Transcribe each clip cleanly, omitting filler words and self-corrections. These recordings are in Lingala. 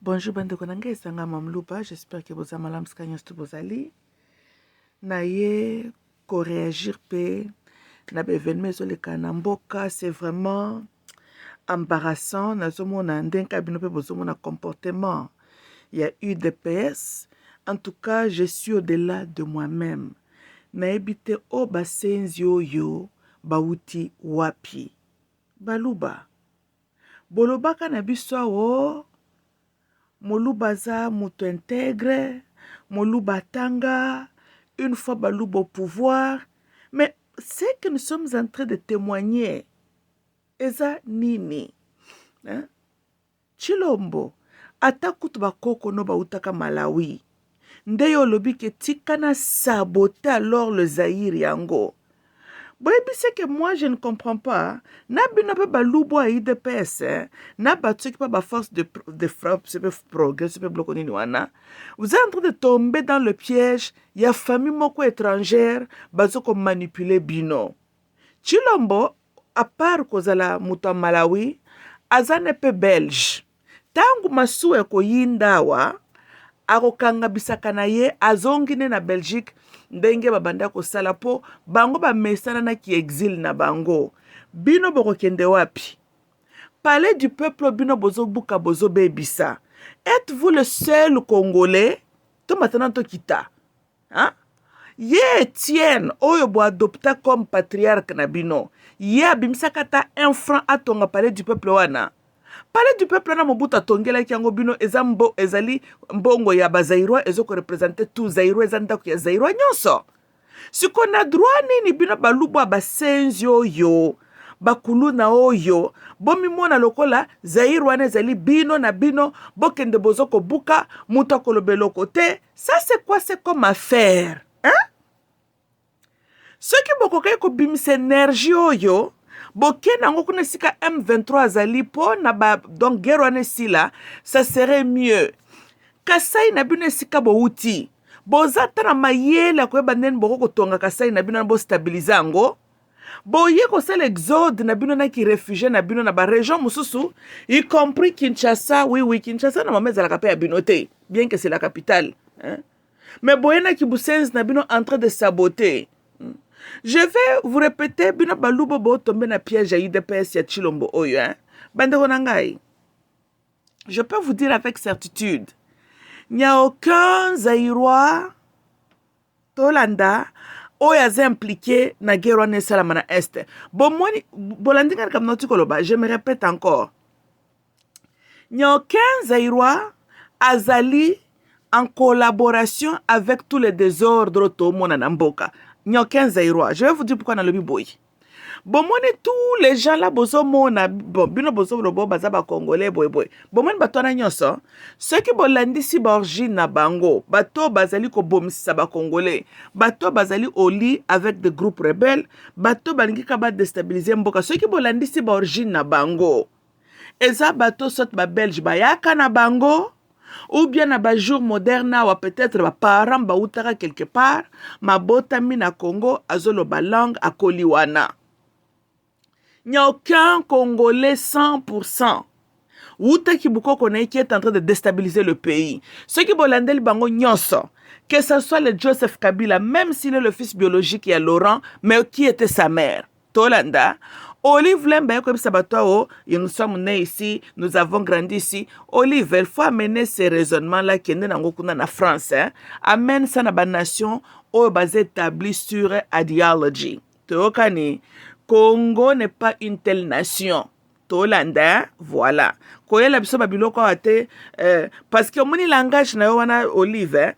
Bonjour bandeko na ngai esanga mamluba, j'espère que boza malamu sika nyonso bozali. Na ye ko réagir pe na ba événement ezoleka na mboka, c'est vraiment embarrassant. Nazomona ndenka bino pe bozomona comportement. Il y a UDPS. En tout cas, je suis au-delà de moi-même. Nayebi te o basenzi oyo bauti wapi. Baluba. Bolobaka na biso awo Moluba za muto intègre, Moluba tanga, une fois Baluba au pouvoir. Mais ce que nous sommes en train de témoigner, eza nini. Hein? Chilombo, ata kutu bakoko no bautaka Malawi. Ndeyo lobi ke tikana saboter alors le Zaïre yango. Boyebi c'est que moi je ne comprends pas. Na bino pe balubo a IDPS, na batu qui pas force de frappe, c'est pas progrès, c'est pas bloqué ni wana. Vous êtes en train de tomber dans le piège. Il y a famille moko étrangère, bazo ko manipuler bino. Chilombo, à part kozala muto Malawi, azane pe belge. Tangu masu ko yindawa, akokanga bisaka na ye azongine na Belgique ndenge babanda kosala po bango bamesana na ki exil na bango. Bino bokokende wapi? Palais du peuple bino bozo buka bozo bebisa. Êtes-vous le seul Congolais? To maintenant to kita. Hein? Ye Etienne oyo bo adopta comme patriarche na bino. Ye abimisaka ta 1 franc atonga palais du peuple wana. Palais du peuple na mobuta tongela kiango bino ezambo ezali mbongo ya bazairwa ezoko représenter tout zairwa ezanda ku ya zairwa nyonso. Siko na droit nini bino balubo basenzi oyo bakuluna oyo bomi mona lokola zairwa na ezali bino na bino bokende bozoko buka muto kolobelo côté. Ça c'est quoi? C'est comme affaire, hein? Ce qui bokokai ko bimisa énergie oyo Bokena ngo kuna sika M23 azali po na ba donc guerre wana sila, ça serait mieux. Kasai na bino sika bo uti. Bozata na mayela ko bandeni boko tonga Kasai na bino na bo stabiliser ngo. Boye ko sala exode na bino na ki réfugié na bino na ba région mususu, y compris Kinshasa. Oui, Kinshasa na mameza la kapé ya bino te, bien que c'est la capitale, hein. Mais boye na ki busenzi na bino en train de saboter. Je vais vous répéter, bino balubo bo tomber na piège à IDPS ya Chilombo oyo, hein. Bandeko nangai. Je peux vous dire avec certitude, il n'y a aucun Zaïrois Tolanda oyo aza impliqué na guerre wana esalama na Est. Bomoni bolandi ngana kam noti koloba, je me répète encore. Il n'y a aucun Zaïrois azali en collaboration avec tous les désordres tomona na mboka. Il n'y a aucun Zaïrois. Je vais vous dire pourquoi dans le biboy. Bon, moi, tous les gens là, bozo mona, bon, bino bozo robo, bazaba congolais, boy. Bon, moi, bato na nyonso. Ceux qui bolandi si borgine na bango, bato bazali ko bomisi sa ba congolais, bato bazali au lit avec des groupes rebelles, bato balingi kaba déstabiliser mboka. Ceux qui bolandi si borgine na bango, eza bato sot ba belge bayaka na bango. Ou bien na ba jour moderne ou peut-être ba parents ba utaka quelque part ma botami na Congo azolo ba langue a koliwana. Il n'y a aucun Congolais 100%. Uta ki bukoko na qui est en train de déstabiliser le pays. Ceux qui bolandel bango nyonso, que ce soit le Joseph Kabila, même s'il est le fils biologique et Laurent, mais qui était sa mère, Tolanda. Olive Lemba, comme Sabato, nous sommes nés ici, nous avons grandi ici. Olive, il faut amener ces raisonnements-là qui sont en France. Hein? Amène ça dans la nation basée établie sur idéologie. Tokani, Congo n'est pas une telle nation. Tolanda, voilà. Koyela biso babiloko ate parce que moni langage na wana Olive.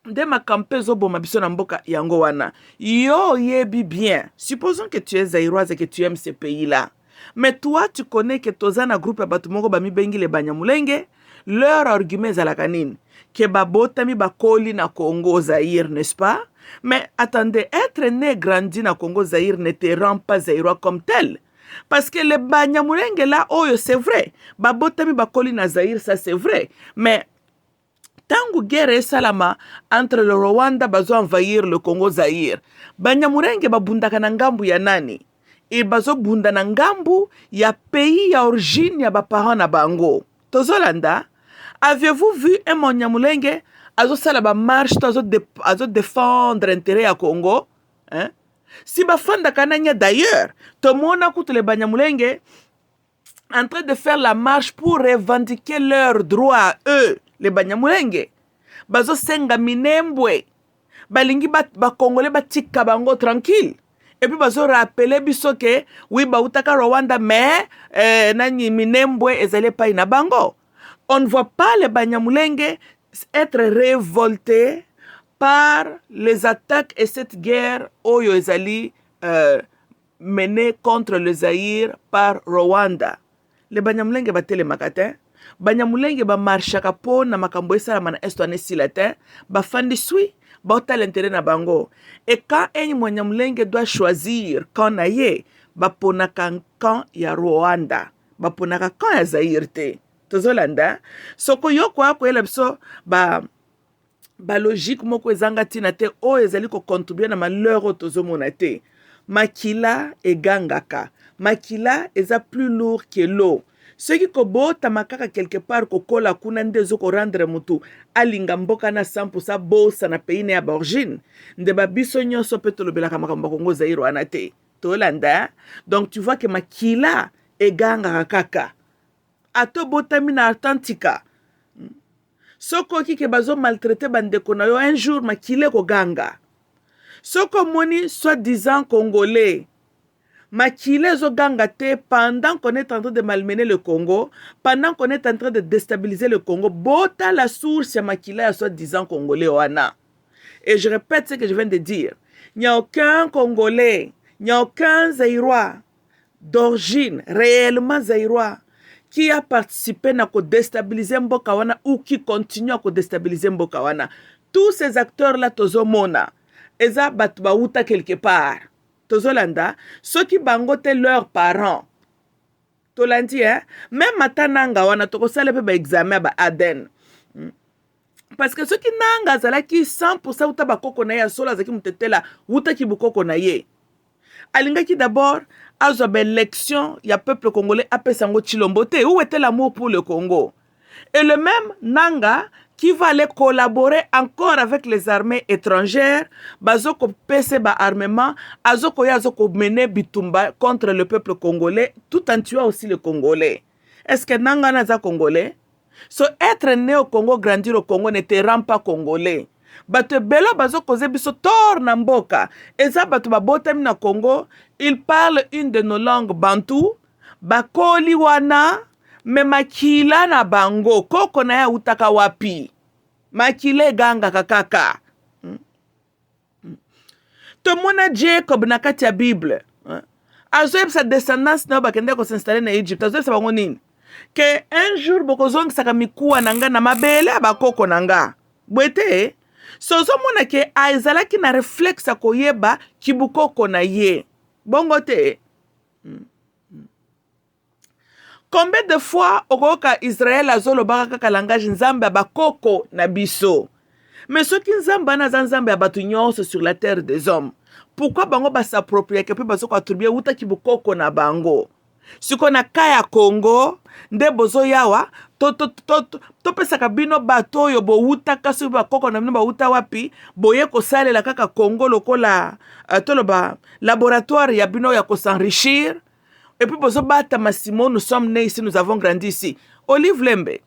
De ma campezo bo mabiso na mboka yango wana. Yo yebi bien. Supposons que tu es zaïroise et que tu aimes ce pays-là. Mais toi, tu connais que tozana groupe ya batu moko bami bengi le banyamulenge. Leur argument est la canine. Que babota mi bakoli na Congo Zaïre, n'est-ce pas? Mais attendez, être né grandi na Congo Zaïre ne te rend pas zaïrois comme tel. Parce que le banyamulenge là, oh, c'est vrai. Babota mi bakoli na Zaïre, ça c'est vrai. Mais tangu guerre salama entre le Rwanda bazo envahir le Congo Zaïre. Banyamurenge babundaka na ngambu ya nani? E bazo bunda na ngambu ya pays ya origine ya baparents na bango. Tozolanda, Avez-vous vu un Banyamulenge azo sala ba marche azo défendre intérêt à Congo? Hein? Si bafanda kananya d'ailleurs, tomona kutu les Banyamulenge en train de faire la marche pour revendiquer leurs droits à eux, les Banyamulenge. Bazo senga minembwe. Balingi ba Congolais batika bango tranquille. Et puis bazo rappeler biso que oui bautaka Rwanda mais nani minembwe ezale pa ina bango. On ne voit pas les Banyamulenge être révoltés par les attaques et cette guerre oyo ezali menée contre le Zaïre par Rwanda. Les Banyamulenge batele makatin, Banyamulenge ba marchaka po na makambo esalama na esto anesila te, ba fandi sui, ba ota l'intérêt na bango. Et quand un Banyamulenge doit choisir quand na ye, ba ponaka camp ya Rwanda, ba ponaka camp ya Zaïre te. Tozolanda, soko yoko ako yela biso ba logique moko ezanga tina te o ezali ko contribuer na malheur o tozomona te. Makila egangaka. Makila eza plus lourd que l'eau. Ce qui kobota makaka quelque part kokola kuna ndezo ko rendre mutu alinga mboka na 100% bosa na pays ne aborigine. Nde babiso nyonso pe tolobelaka makambo Kongo Zaïre wana te. Tolanda. Donc tu vois que makila egangaka kaka. Ato botami na Atlantika. Soko ki ke bazo maltraité bandeko na yo un jour makile ko ganga. Soko moni soi-disant congolais. Makile zo ganga te pendant qu'on est en train de malmener le Congo, pendant qu'on est en train de déstabiliser le Congo, bota la source ya makile ya soi-disant congolais wana. Et je répète ce que je viens de dire. Il n'y a aucun Congolais, il n'y a aucun Zaïrois d'origine réellement Zaïrois qui a participé à déstabiliser Mboka wana ou qui continue à déstabiliser Mboka wana. Tous ces acteurs-là, tozomona, eza batba uta quelque part. Tozolanda, ceux qui bangote leurs parents. Tolandi, hein? Même matananga wana, tokosale pe ba examen ba Aden. Parce que ceux qui nanga zala qui 100% uta ba koko na ye, sola zaki mutetela, uta ki bukoko na ye. Alingaki d'abord, azo l'élection, il y a peuple congolais appelé Sango Chilombote. Où était l'amour pour le Congo? Et le même Nanga qui va aller collaborer encore avec les armées étrangères, bazoko pese ba armement, azoko yazoko mener bitumba contre le peuple congolais, tout en tuant aussi le Congolais. Est-ce que Nanga naza Congolais? So être né au Congo, grandir au Congo ne te rend pas Congolais. Bato belo bazo koze biso tor na mboka. Eza bato babotami na Congo, ils parlent une de nos langues bantou, bakoli wana, me makila na bango, koko na ya utaka wapi. Makile ganga kakaka. Tomona Jacob na kati ya Bible. Azoeb sa descendance na bakende ko s'installer na Egypte. Azoeb sa bango nini? Que un jour bokozongi saka mikuwa nanga na mabele bakoko nanga. Bwete sozo mona ke aizalaki na réflexe koyeba kibukoko na ye. Bongo te. Combien de fois okoka Israël azolo baka kaka langage nzambe bakoko na biso? Mais ceux qui nzamba na nzambe abatu nyonso sur la terre des hommes. Pourquoi bango ba s'approprier ke pe baso ko attribuer uta kibukoko na bango? Siko na kaya Congo nde bozo yawa to pesaka bino bato yo bo uta kasi ba koko na bino ba uta wapi boye ko salela kaka Congo lokola toloba laboratoire ya bino ya ko s'enrichir et puis bozo bata masimo nous sommes nés ici nous avons grandi ici. Olive Lembe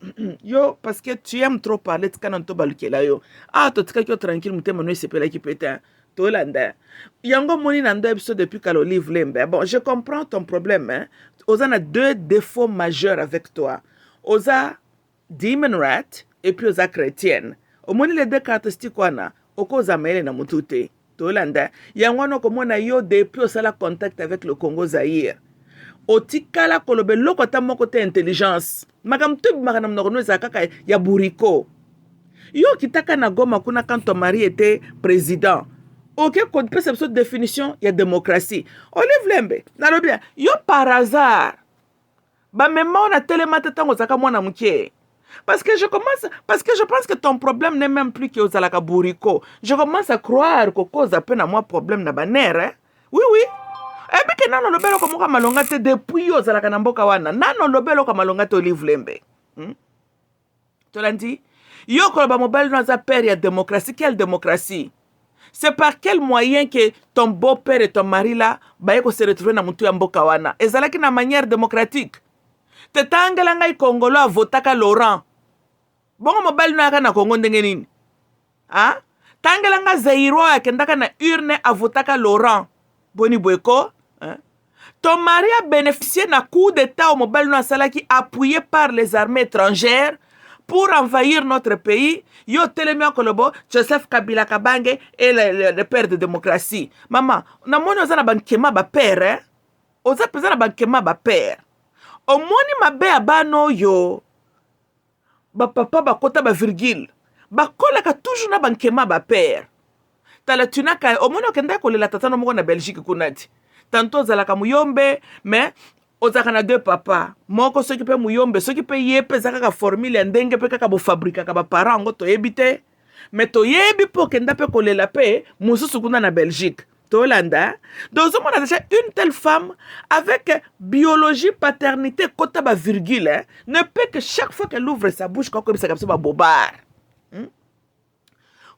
yo parce que tu aimes trop parler tkana to balukela yo to tika kyo tranquille mutema no sepela ki peta Tolanda. Yango moni nando episode depuis qu'à Olive Lembe. Bon, je comprends ton problème. Hein? Oza a deux défauts majeurs avec toi. Oza demon rat et puis oza chrétienne. Au moni les deux caractéristiques wana, oko oza maele na mutute. Tolanda. Yango no komona yo depuis osala contact avec le Congo Zaïre. Otikala kolobe loko ta moko te intelligence. Makam tu makana mnono zakaka ya buriko. Yo kitaka na Goma kuna quand ton mari était président. Ok, qu'on peut cette définition, il y a démocratie. Olive Lembe, nalo bien, yo par hasard, ba même on a tellement de temps aux mwana mukie. Parce que je pense que ton problème n'est même plus que aux alaka buriko. Je commence à croire que cause à peine à moi problème na banère, hein? Oui. Et puis que nano lobelo comme ka malonga te depuis aux alaka na mboka wana. Nano lobelo ka malonga te Olive Lembe. Tolandi, yo koloba mobile no aza père ya démocratie. Quelle démocratie? C'est par quel moyen que ton beau-père et ton mari là baye ko se retrouver na mutu ya mboka wana? Ezalaki na manière démocratique. Te tangela ngai Congolo avotaka Laurent. Bongo mobile no aka na Congo ndenge nini? Ah? Tangela nga Zairo akendaka na urne avotaka Laurent. Boni Bweko, hein? Ton mari a bénéficié d'un coup d'état au mobile no asalaki appuyé par les armées étrangères pour envahir notre pays. Yo Telemia Kolobo, Joseph Kabila Kabange et le père de démocratie. Maman, na moni oza na bankema ba père, hein? Oza pesa na bankema ba père. O moni mabe abano yo. Ba papa ba kota ba virgule. Ba kolaka toujours na bankema ba père. Tala tunaka o moni okenda kolela tatano moko na Belgique kunati. Tantôt zalaka muyombe, mais ozaka na deux papa. Moko soki pe muyombe, soki pe yepe zaka ka formule ndenge pe kaka bo fabrika ka ba parents ngo to yebite. Mais to yebi po kenda pe kolela pe mususu kuna na Belgique. Tolanda. Donc on a déjà une telle femme avec biologie, paternité, kota ba virgule, hein, ne peut que chaque fois qu'elle ouvre sa bouche comme ça ba bobard.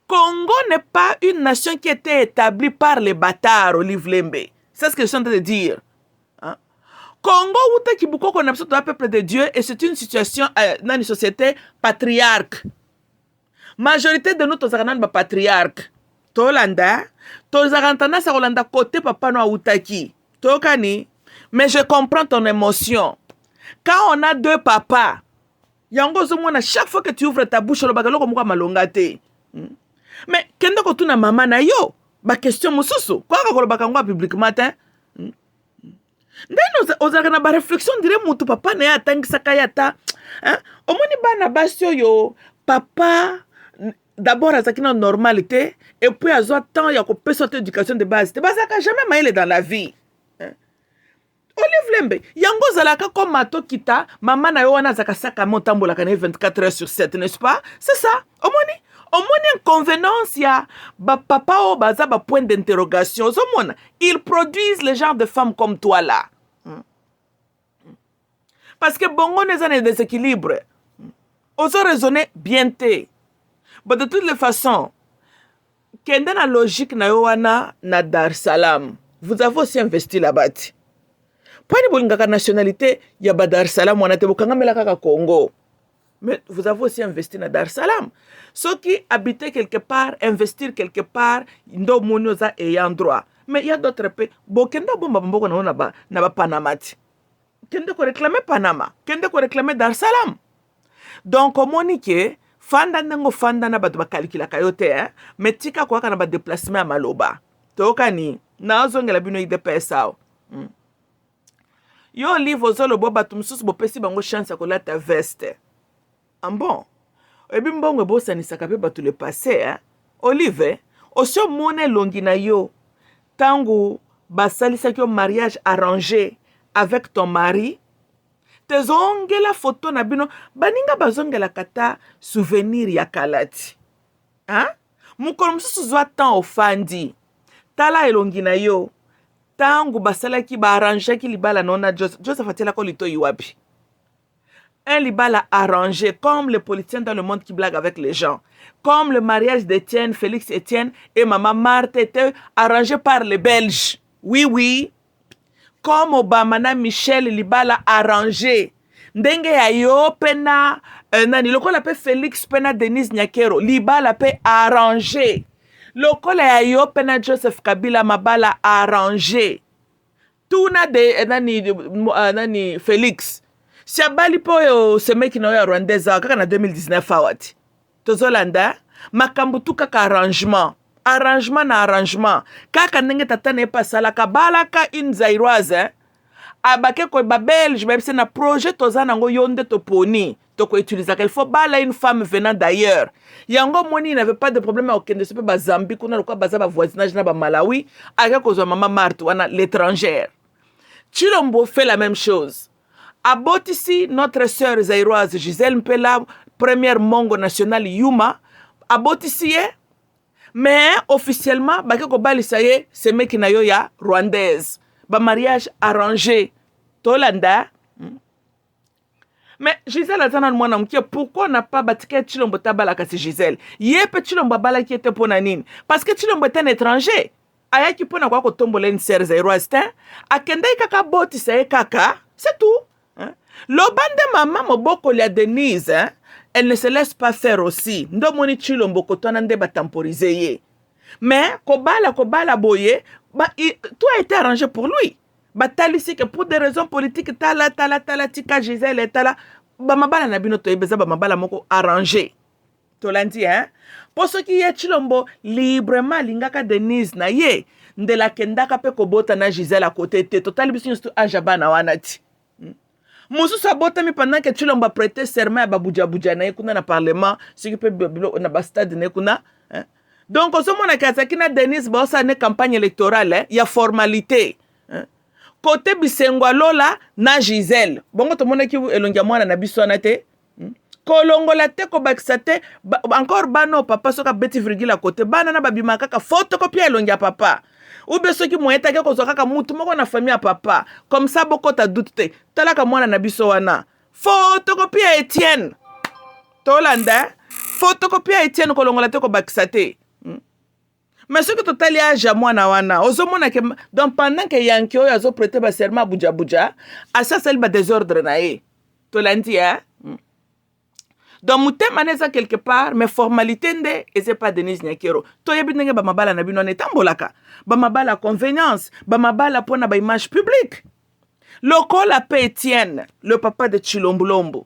Congo n'est pas une nation qui était établie par les bâtards, Olive Lembe. C'est ce que je suis en train de dire. Hein? Congo, où qui beaucoup qu'on a besoin d'un peuple de Dieu, et c'est une situation dans une société patriarque. Majorité de nous, tous les patriarques. Tolanda, tous les tendance à Rolanda côté papa no outaki. Tokani, mais je comprends ton émotion. Quand on a deux papas, yango zomona chaque fois que tu ouvres ta bouche, le bagalo comme malongate. Mais kendo ko tuna mama na yo. Ba question mususu kwa kakoloba ngwa publiquement hein. Ndeno ozaka na ba réflexion dire mutu papa na ya tangisaka yata hein. Omoni bana basio yo papa d'abord azaki na normalité et puis azwa temps ya ko pesa éducation de base. Te basaka jamais maile dans la vie. Hein? Olive Lembe yango zalaka comme mato kita mama na yo wana zaka saka motambola kana 24 heures sur 7, n'est-ce pas? C'est ça. Omoni au moins inconvénient, il y a papa ou baza ba point d'interrogation. Ils produisent le genre de femmes comme toi là. Parce que bongo n'est pas un déséquilibre. Oso raisonner bien té. Mais de toutes les façons, kenda na logique na yoana na Dar Salam. Vous avez aussi investi là-bas. Pas de bolingaka nationalité, ya ba Dar Salam wana te bokanga melaka ka Congo. Mais vous avez aussi investi dans Dar Salam. Ceux qui habitent quelque part, investir quelque part, ndo monoza ayant droit. Mais il y a d'autres pays. Bon, kenda bomba mboko na ba Panama. Kenda ko réclamer Panama. Kenda ko réclamer Dar Salam. Donc, komonike, fanda nango fanda na ba calcula kayote, hein. Mais tika kwa kana ba déplacement à maloba. Tokani, na ozongela bino ide pesa. Yo livre zolo boba tumsusu bo pesi bango chance ya kolata veste. Bon, et bien bon, bon, ça ne s'appelle pas tout le passé, hein. Olive, aussi mon longi na yo, tango basali sa kyo mariage arrangé avec ton mari, te zonge la photo na bino, baninga bazonge la kata souvenir ya kalati, hein. Mukolo msusu zwa tan ofandi, tala elongi na yo, tango basala ki ba arrangé ki libala nona Joseph atela ko lito yiwapi. Un libala arrangé, comme les politiciens dans le monde qui blaguent avec les gens. Comme le mariage d'Étienne, Félix Étienne et maman Marthe était arrangé par les Belges. Oui, oui. Comme Obama na Michel libala arrangé. Ndenge ya yo pena, nani, loko la pe Félix pena Denise Nyakero, libala pe arrangé. Loko la yo pena Joseph Kabila mabala arrangé. Tuna de, nani, Félix. Si abali po yo semeki na yo Rwandesa kaka na 2019 awati. Tozolanda makambu tu kaka arrangement. Arrangement na arrangement. Kaka ndenge tata ne pasalaka balaka une zairoise. Abake ko ba belge ba na projet tozana ngo yonde to poni. To ko utiliser il faut bala une femme venant d'ailleurs. Yango moni n'avait pas de problème au Kenya, c'est pas Zambie kuna lokwa baza ba voisinage na ba Malawi, aka ko zo mama Marthe wana l'étrangère. Chilombo fait la même chose. Abotisi, notre sœur zairoise Gisèle Mpela, première mongo nationale Yuma, abotisi ye, mais officiellement, bakeko balisa ye, c'est meki na yo ya rwandaise. Ba mariage arrangé. Tolanda. Mais Gisèle azana mwana mkie, pourquoi n'a pas batike Chilombo tabala kasi Gisèle? Yepe Chilombo bala qui était pour nanine. Parce que Chilombo est un étranger. Ayaki pona kwa kotombola une sœur zéro astin. Akenda kaka boti sa kaka. C'est tout. Hein? L'obande maman moboko lia Denise, hein? Elle ne se laisse pas faire aussi. Ndo moni Chilombo kotona nde ba temporiser ye. Mais kobala boye, tout a été arrangé pour lui. Batali si que pour des raisons politiques tala tika Gisèle et tala ba mabala na bino to ebeza ba mabala moko arrangé. Tolandi hein. Pour ce qui est Chilombo librement lingaka Denise na ye ndela kendaka pe kobota na Gisèle à côté te total biso stu ajaba na wanati. Musu sabota mi pendant que Chilombo prêté serment à babuja na kuna na parlement ce qui peut na ba stade ne kuna hein. Donc au moment na kasaki na Denise ba sa ne campagne électorale il y a formalité. Hein. Côté bisengwa lola na Gisèle bongo to mona ki elongia mwana na biso na te kolongola te ko bakisa te encore bano papa soka beti virgule à côté bana na babima kaka photocopie elongia papa ou bien soki moyeta ke ko kaka mutu moko na famille ya papa comme ça boko ta doute te talaka mwana na biso wana photocopie Etienne tolanda photocopie Etienne kolongola te ko bakisa te. Mais ce que tu as dit à moi, donc pendant que Yankyo a prêté le serment à Buja, à ça, c'est le désordre. Tu l'as dit, hein? Donc, mouté maneza quelque part, mais formalité, et c'est pas Denise Nyakero. Tu as dit que Bamabala n'a pas été Bolaka. Bamabala convenience, Bamabala pour une image publique. Le col a Etienne, le papa de Chilombulombo.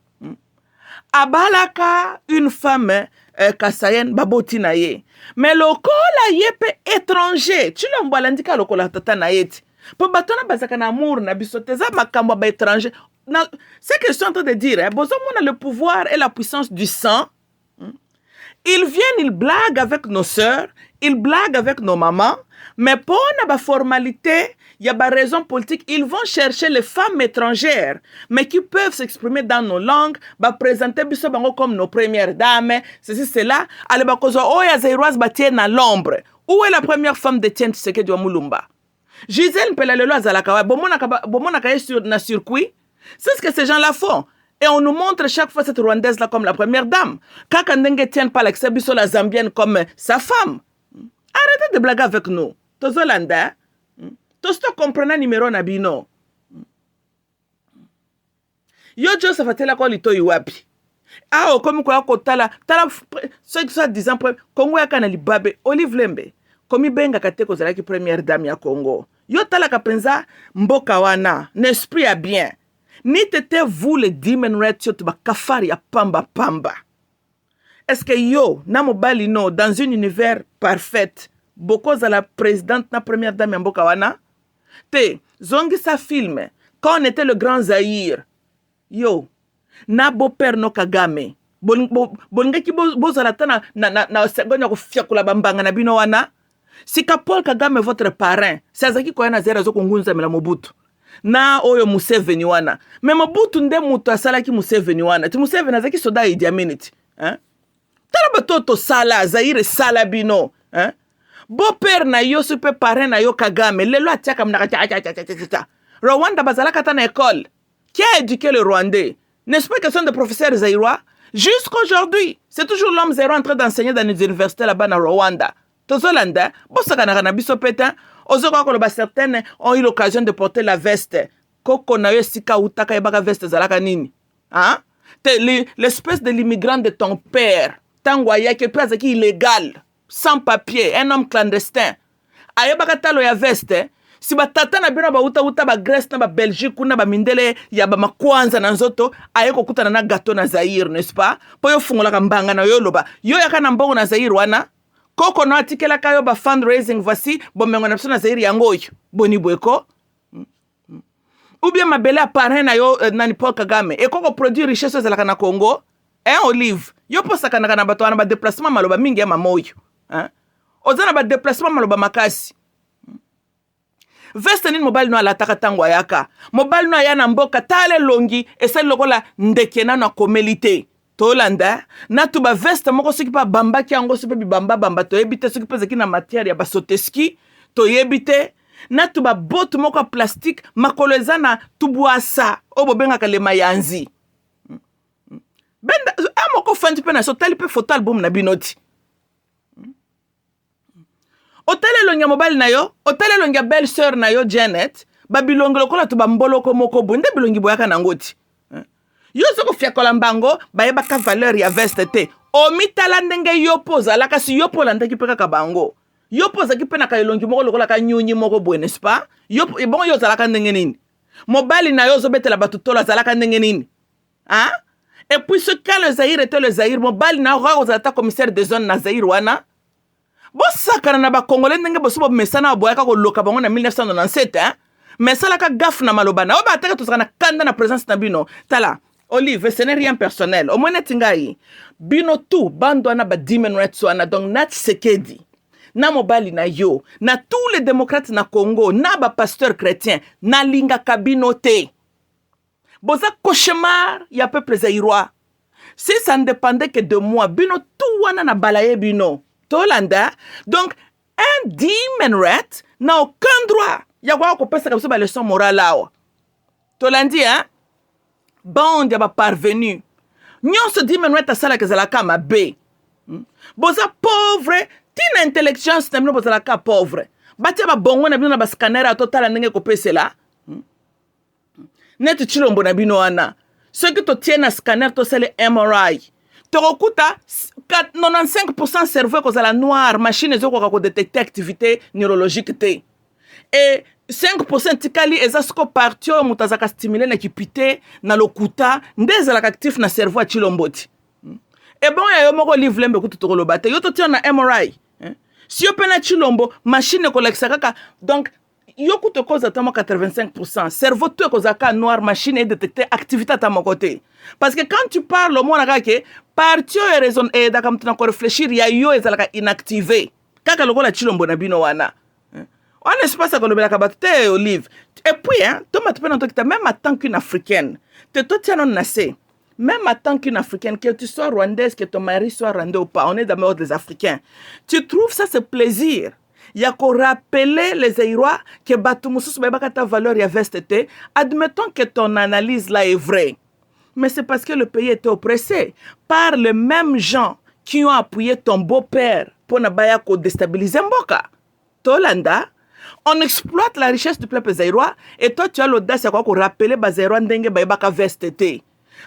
Abalaka, une femme, Kasayen, Baboti Naye. Mais le col yepe étranger. Chilombo alandika le col tata naïti. Pour batona bazaka na amour na bisoteza makambo ba étranger. C'est que je suis en train de dire, hein, Bozomon a le pouvoir et la puissance du sang. Ils viennent, ils blaguent avec nos sœurs, ils blaguent avec nos mamans, mais pour une formalité, il y a des raisons politiques, ils vont chercher les femmes étrangères, mais qui peuvent s'exprimer dans nos langues, présenter comme nos premières dames, ceci, cela. Alors, oh, ya Zairoise batie na l'ombre. Où est la première femme de Tienne Tshisekedi wa Mulumba? Gisèle Mpelalelo azalaka, bomona kaye sur na circuit. C'est ce que ces gens-là font. Et on nous montre chaque fois cette Rwandaise-là comme la première dame. Kakandenge tienne pas l'exhibition la Zambienne comme sa femme. Arrêtez de blaguer avec nous. Tozolanda. Tosto comprena numéro nabino. Yo Joseph atela ko lito iwapi. Ah, comme quoi kotala. Tala, ceux qui sont disant, Congo ya kana libabe, Olive Lembe. Comme benga kate ko zala ki première dame ya Congo. Yo tala kapenza mboka wana. N'esprit a bien. Ni tete vous le demon ratio tuba kafari ya pamba pamba. Est-ce que yo, na mobali no, dans un univers parfait, beaucoup za la présidente na première dame ya mboka wana? Te, zongi sa film, quand on était le grand Zaïre, yo, na beau-père no Kagame, bolinga ki bozala ta na segonya ko fiakula bambanga na bino wana? Sika Paul Kagame votre parrain, sazaki ko yana zera zo kungunza mela Mobutu. Na oyo Museveni wana. Mais Mobutu nde mutu asalaki Museveni wana. Ti Museveni azaki soda Idi Amin ti. Hein? Tala batoto sala, Zaire sala bino. Hein? Beau-père na yo super parrain na yo Kagame. Lelo atiaka mnaka. Rwanda bazalaka ta na école. Qui a éduqué le Rwandais? N'est-ce pas que ce sont des professeurs zaïrois? Jusqu'aujourd'hui, c'est toujours l'homme zéro en train d'enseigner dans les universités là-bas na Rwanda. Tozolanda, bosaka na biso pétain. Certains ont eu l'occasion de porter la veste. Koko na yo sika utaka yebaka veste zalaka nini? Hein? L'espèce de l'immigrant de ton père. Tangwaya qui est illégal, sans papier, un homme clandestin. Ayebaka talo ya veste. Si ba tata na bino ba uta ba Grèce na ba Belgique kuna ba mindele ya ba makwanza na nzoto ayeko kutana na gâteau na Zaïre, n'est-ce pas? Po yo fungola kambanga na yo loba. Yo yaka na mbongo na Zaïre wana. Koko no atikela kayo ba fundraising voici bomengo na na Zaïre yango yo. Boni bweko. Ou bien mabele appareil na yo nani Paul Kagame. Et koko produit richesse zalaka na Congo. Olive. Yo posaka na bato wana ba déplacement maloba mingi ya mamoyo. Hein? Ozana ba déplacement maloba makasi. Veste nini mobile no alataka tango ayaka. Mobile no ayana mboka tale longi esali lokola ndekena na komelite. Tolanda na tuba veste moko soki pa bamba ki yango soki bamba to yebite soki pa zeki na matière ya basoteski to yebite na tuba botu moko plastique makolo eza na tubuasa obo benga le mayanzi. benda amoko fandi pe na so tali pe photo album na binoti otele longa mobile na yo otele longa belle sœur na yo Janet babilongi lokola to bamboloko moko bunde bilongi boyaka na ngoti yo soko fiakola mbango bayebaka valeur ya veste te omitala ndenge yo poza la kasi yo pola ndeki pe kaka bango yo poza ki pe na kailongi moko lokola ka nyunyi moko boye n'est-ce pas yo bon yo zalaka ndenge nini mobile na yo zobetela batutola zalaka ndenge nini hein et puis ce cas le Zaïre était le Zaïre mobile na yo zalata commissaire de zone na Zaïre wana bosakana na bakongole ndenge boso bomesana boyaka koloka bango na 1997 hein mais ça la ka gaffe na maloba na oba ataka tozaka na kanda na présence na bino tala Olive ce n'est rien personnel au moins netingai bino tout bando na ba demon rights wana donc nat sekedi na mobali na yo na tous les démocrates na Congo na ba pasteur chrétien na linga kabino te boza cauchemar ya peuple zaïrois si ça ne dépendait que de moi bino tout wana na balaye bino Tolanda donc un demon rat n'a aucun droit ya kwa ko pesa kabisa ba leçon morale awa tolandi hein bande ba parvenu nyonso demon rat asala kezala kama be boza pauvre tina intelligence na bino bozala ka pauvre batia ba bongo na bino na ba scanner a total ndenge ko pesela net chilombo na bino wana ceux qui to tiennent na scanner to sele MRI Torokuta 95% cerveau kozala noir machine ezoko ko détecter activité neurologique te et 5% tikali ezasko partio mutazaka stimuler na kipite na lokuta ndezala actif na cerveau chilomboti et bon ya yo moko livre lembe kutu tokoloba te yo to tia na MRI si yo pena chilombo machine ko lekisa kaka donc yo kuto koza tamo 85% cerveau tout kozaka noir machine et détecter activité à mon côté parce que quand tu parles au moins que partio et raison et da kam tuna ko réfléchir ya yo ezalaka inactivé kaka lokola chilombo na bino wana on espace ko lobela ka batte Olive et puis hein Thomas tu peux n'entendre même en tant qu'une africaine te to tiens non nassé même en tant qu'une africaine que tu sois rwandaise que ton mari soit rwandais ou pas on est d'abord des africains tu trouves ça c'est plaisir il y a qu'on rappeler les Zaïrois que Batumusus Babaka ta valeur ya veste te admettons que ton analyse là est vraie mais c'est parce que le pays était oppressé par les mêmes gens qui ont appuyé ton beau-père pour ne pas déstabiliser Mboka Tolanda on exploite la richesse du peuple zaïrois et toi tu as l'audace à quoi qu'on rappeler Zaïrois ndenge Babaka veste te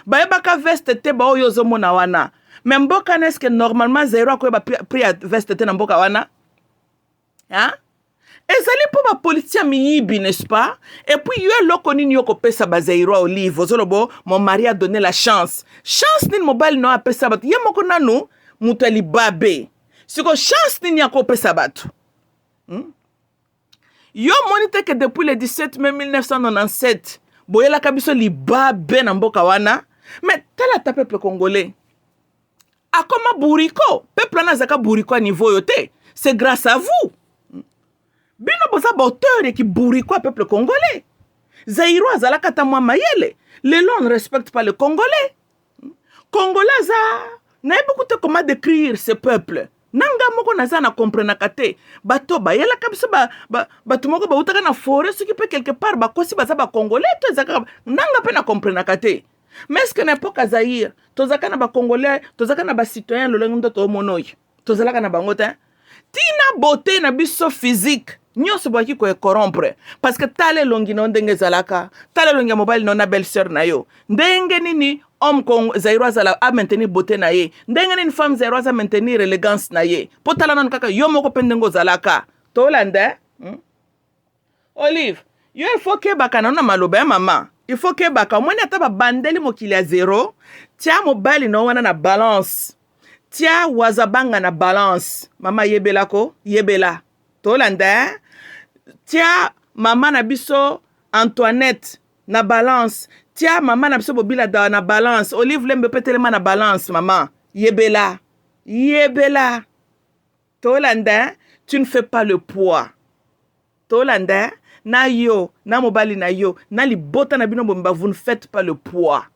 Babaka veste te ba oyo zo mona wana mais Mboka n'est-ce que normalement Zaïrois ko ba pris veste te na Mboka wana hein ezali po ba politicien miyibi n'est-ce pas et puis yo lokoni nyoko pesa ba Zaïrois Olive ozolobo mon mari a donné la chance ni mobile no apesa batu ye moko nanu mutali babe siko chance ni nyako pesa batu yo monite que depuis le 17 mai 1997 boyela kabiso libabe na mboka wana mais tala ta peuple congolais akoma buriko peuple na zaka buriko niveau yote c'est grâce à vous bino boza bauteur qui buriko peuple congolais Zaïrois zalaka ta mwa mayele les gens ne respectent pas le congolais congolais za na beaucoup de comment décrire ce peuple nanga moko naza na comprendre kate bato ba yela kabisa bato moko ba utaka na forêt ce qui peut quelque part ba kosi baza ba congolais to zaka nanga pe na comprendre kate mais est-ce que n'importe à Zaïre to zaka na ba congolais to zaka na ba citoyen lo lengo to monoy to zalaka na bango te tina beauté na biso physique nyonso boki ko corrompre parce que tale longi no ndenge zalaka tale longi mobile no na belle sœur na yo ndenge nini homme Congo Zaïrois zala a maintenir beauté na ye ndenge nini femme Zaïrois a maintenir élégance na ye po tala non kaka yo moko pendengo zalaka to landa Olive yo il faut que baka na maloba maman il faut que baka moni ata ba bandeli mokili ya zéro tia mobile no wana na balance tia wazabanga na balance mama yebela ko yebela to landa tia mama na biso Antoinette na balance tia mama na biso Bobila da na balance Olive lembe petelema na balance mama yebela Tolanda tu ne fais pas le poids Tolanda na yo na mobali na yo na libota na bino bomba vous ne faites pas le poids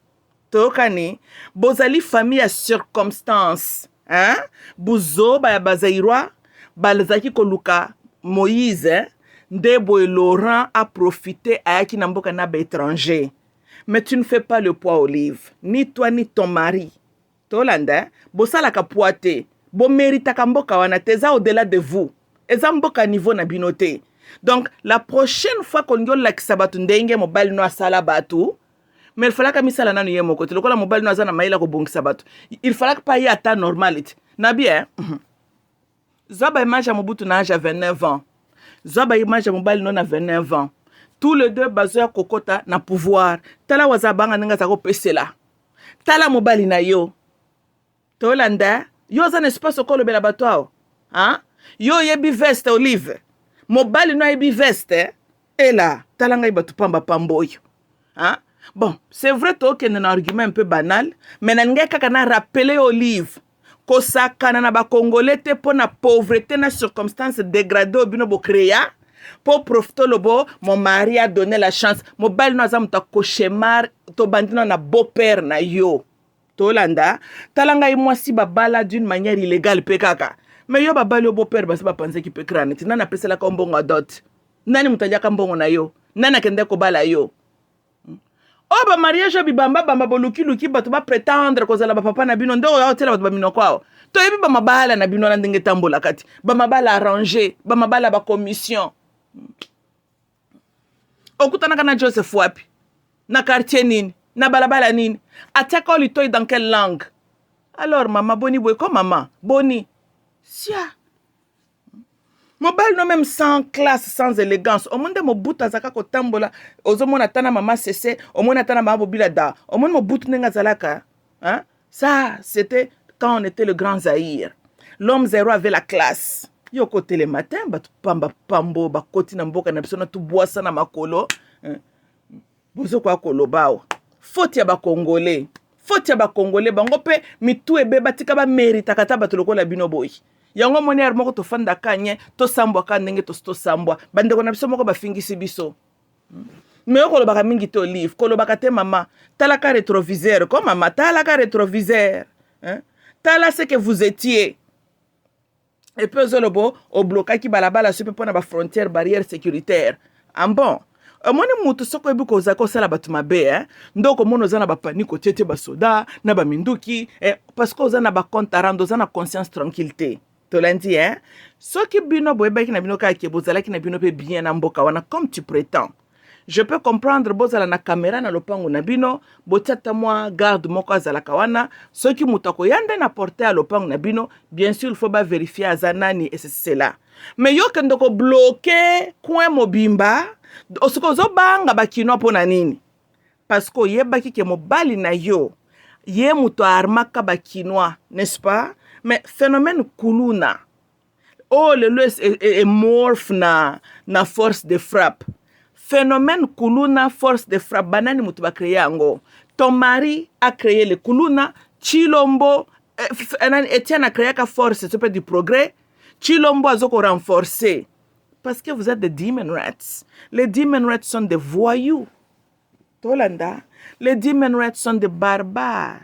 Tokani bozali famille à circonstance hein buzo ba Zaïrois balzaki koluka Moïse Ndebo et Laurent a profité à Yakinamboka na étranger. Mais tu ne fais pas le poids Olive, ni toi ni ton mari. tolanda bosalaka poate bo méritaka mboka wana te eza au-delà de vous eza mboka niveau na bino te. Donc la prochaine fois kolingi olakisa bato ndenge mobali no asala bato, mais il fallait que misala nanu ye moko te lokola mobali no aza na mayela kobongisa bato, il fallait pas ye ata normalite na bien. Zwa image ya Mobutu na âge à 29 ans, zwa image ya mobali no na 29 ans, tous les deux bazoya kokota na pouvoir. Tala wazabanga ndenge za kopesela, tala mobali na yo tolanda yo za espace okolobela bato ao, hein? Yo yebi veste Olive mobali no yebi veste ela tala ngai bato pamba pamboyo, hein? Bon, c'est vrai que c'est un argument un peu banal, mais nanga kaka na rappeler Olive kosakana na ba congolais te po na pauvreté na circonstances dégradées bino bo créa pour profiter lobo. Mon mari a donné la chance mobali no aza muta cauchemar to bandino na beau-père na yo tolanda talanga mwasi babala d'une manière illégale pe kaka, mais yo babali yo beau-père basi bapanze ki pe krane tina na pesela ka mbongo dot nani mutajaka mbongo na yo nani akende ko bala yo. Oh ba mariage bibamba bamba boluki luki bato ba prétendre kozala ba papa na bino ndo ya hotela bato ba mino kwao to yebi ba mabala na bino na ndenge tambola kati ba mabala arranger ba mabala ba commission. Okutana kana Joseph wapi na quartier nini na balabala nini ataka olitoi dans quelle langue? Alors maman boni boy comme maman boni sia mobile no même sans classe sans élégance au monde Mobutu azaka ko tambola ozomona tana mama cessé omona tana mama bobila da omona Mobutu nenga zalaka, hein? Ça c'était quand on était le grand Zaïre, l'homme zéro avait la classe. Yo côté le matin batu pamba pambo ba koti na mboka na biso na tu boisa na makolo, hein? Bozo kwa kolobao faute ya ba congolais, faute ya ba congolais bango pe mitu ebeba tika ba mérite kata bato lokola bino boy yango monière moko to fanda kanye to sambwa ka ndenge to sambwa bandeko na biso moko bafingisi biso. Mais kolobaka mingi to livre kolobaka te mama talaka rétroviseur comme mama talaka rétroviseur, hein? Tala ce que vous étiez et puis ozolobo au blocaki balabala super pona ba frontière barrière sécuritaire en bon. Moni mutu soko ebi koza kosala bato mabe, hein? Ndoko mono za na ba paniko tete ba soda na ba minduki, parce que oza na ba compte à rendre, oza na conscience tranquillité tolandi, hein? Soki bino boyebaki na bino ka ke bozalaki na bino pe bien na mboka wana comme tu prétends. Je peux comprendre bozala na caméra na lopango na bino botiata moi garde moko azala kawana soki mutako yande na porter à lopango na bino, bien sûr il faut ba vérifier azanani et c'est cela. Mais yo kendo ko bloquer coin mobimba osiko zo banga bakino pona nini? Parce que yebaki ke mobali na yo ye muto armaka bakinois, n'est-ce pas? Mais phénomène kuluna oh le est morphe na force de frappe. Phénomène kuluna force de frappe banani mutu ba créer yango. Ton mari a créé le kuluna, Chilombo Etienne a créé ka force super du progrès, Chilombo a zoko renforcer parce que vous êtes des demon rats. Les demon rats sont des voyous tolanda, les demon rats sont des barbares.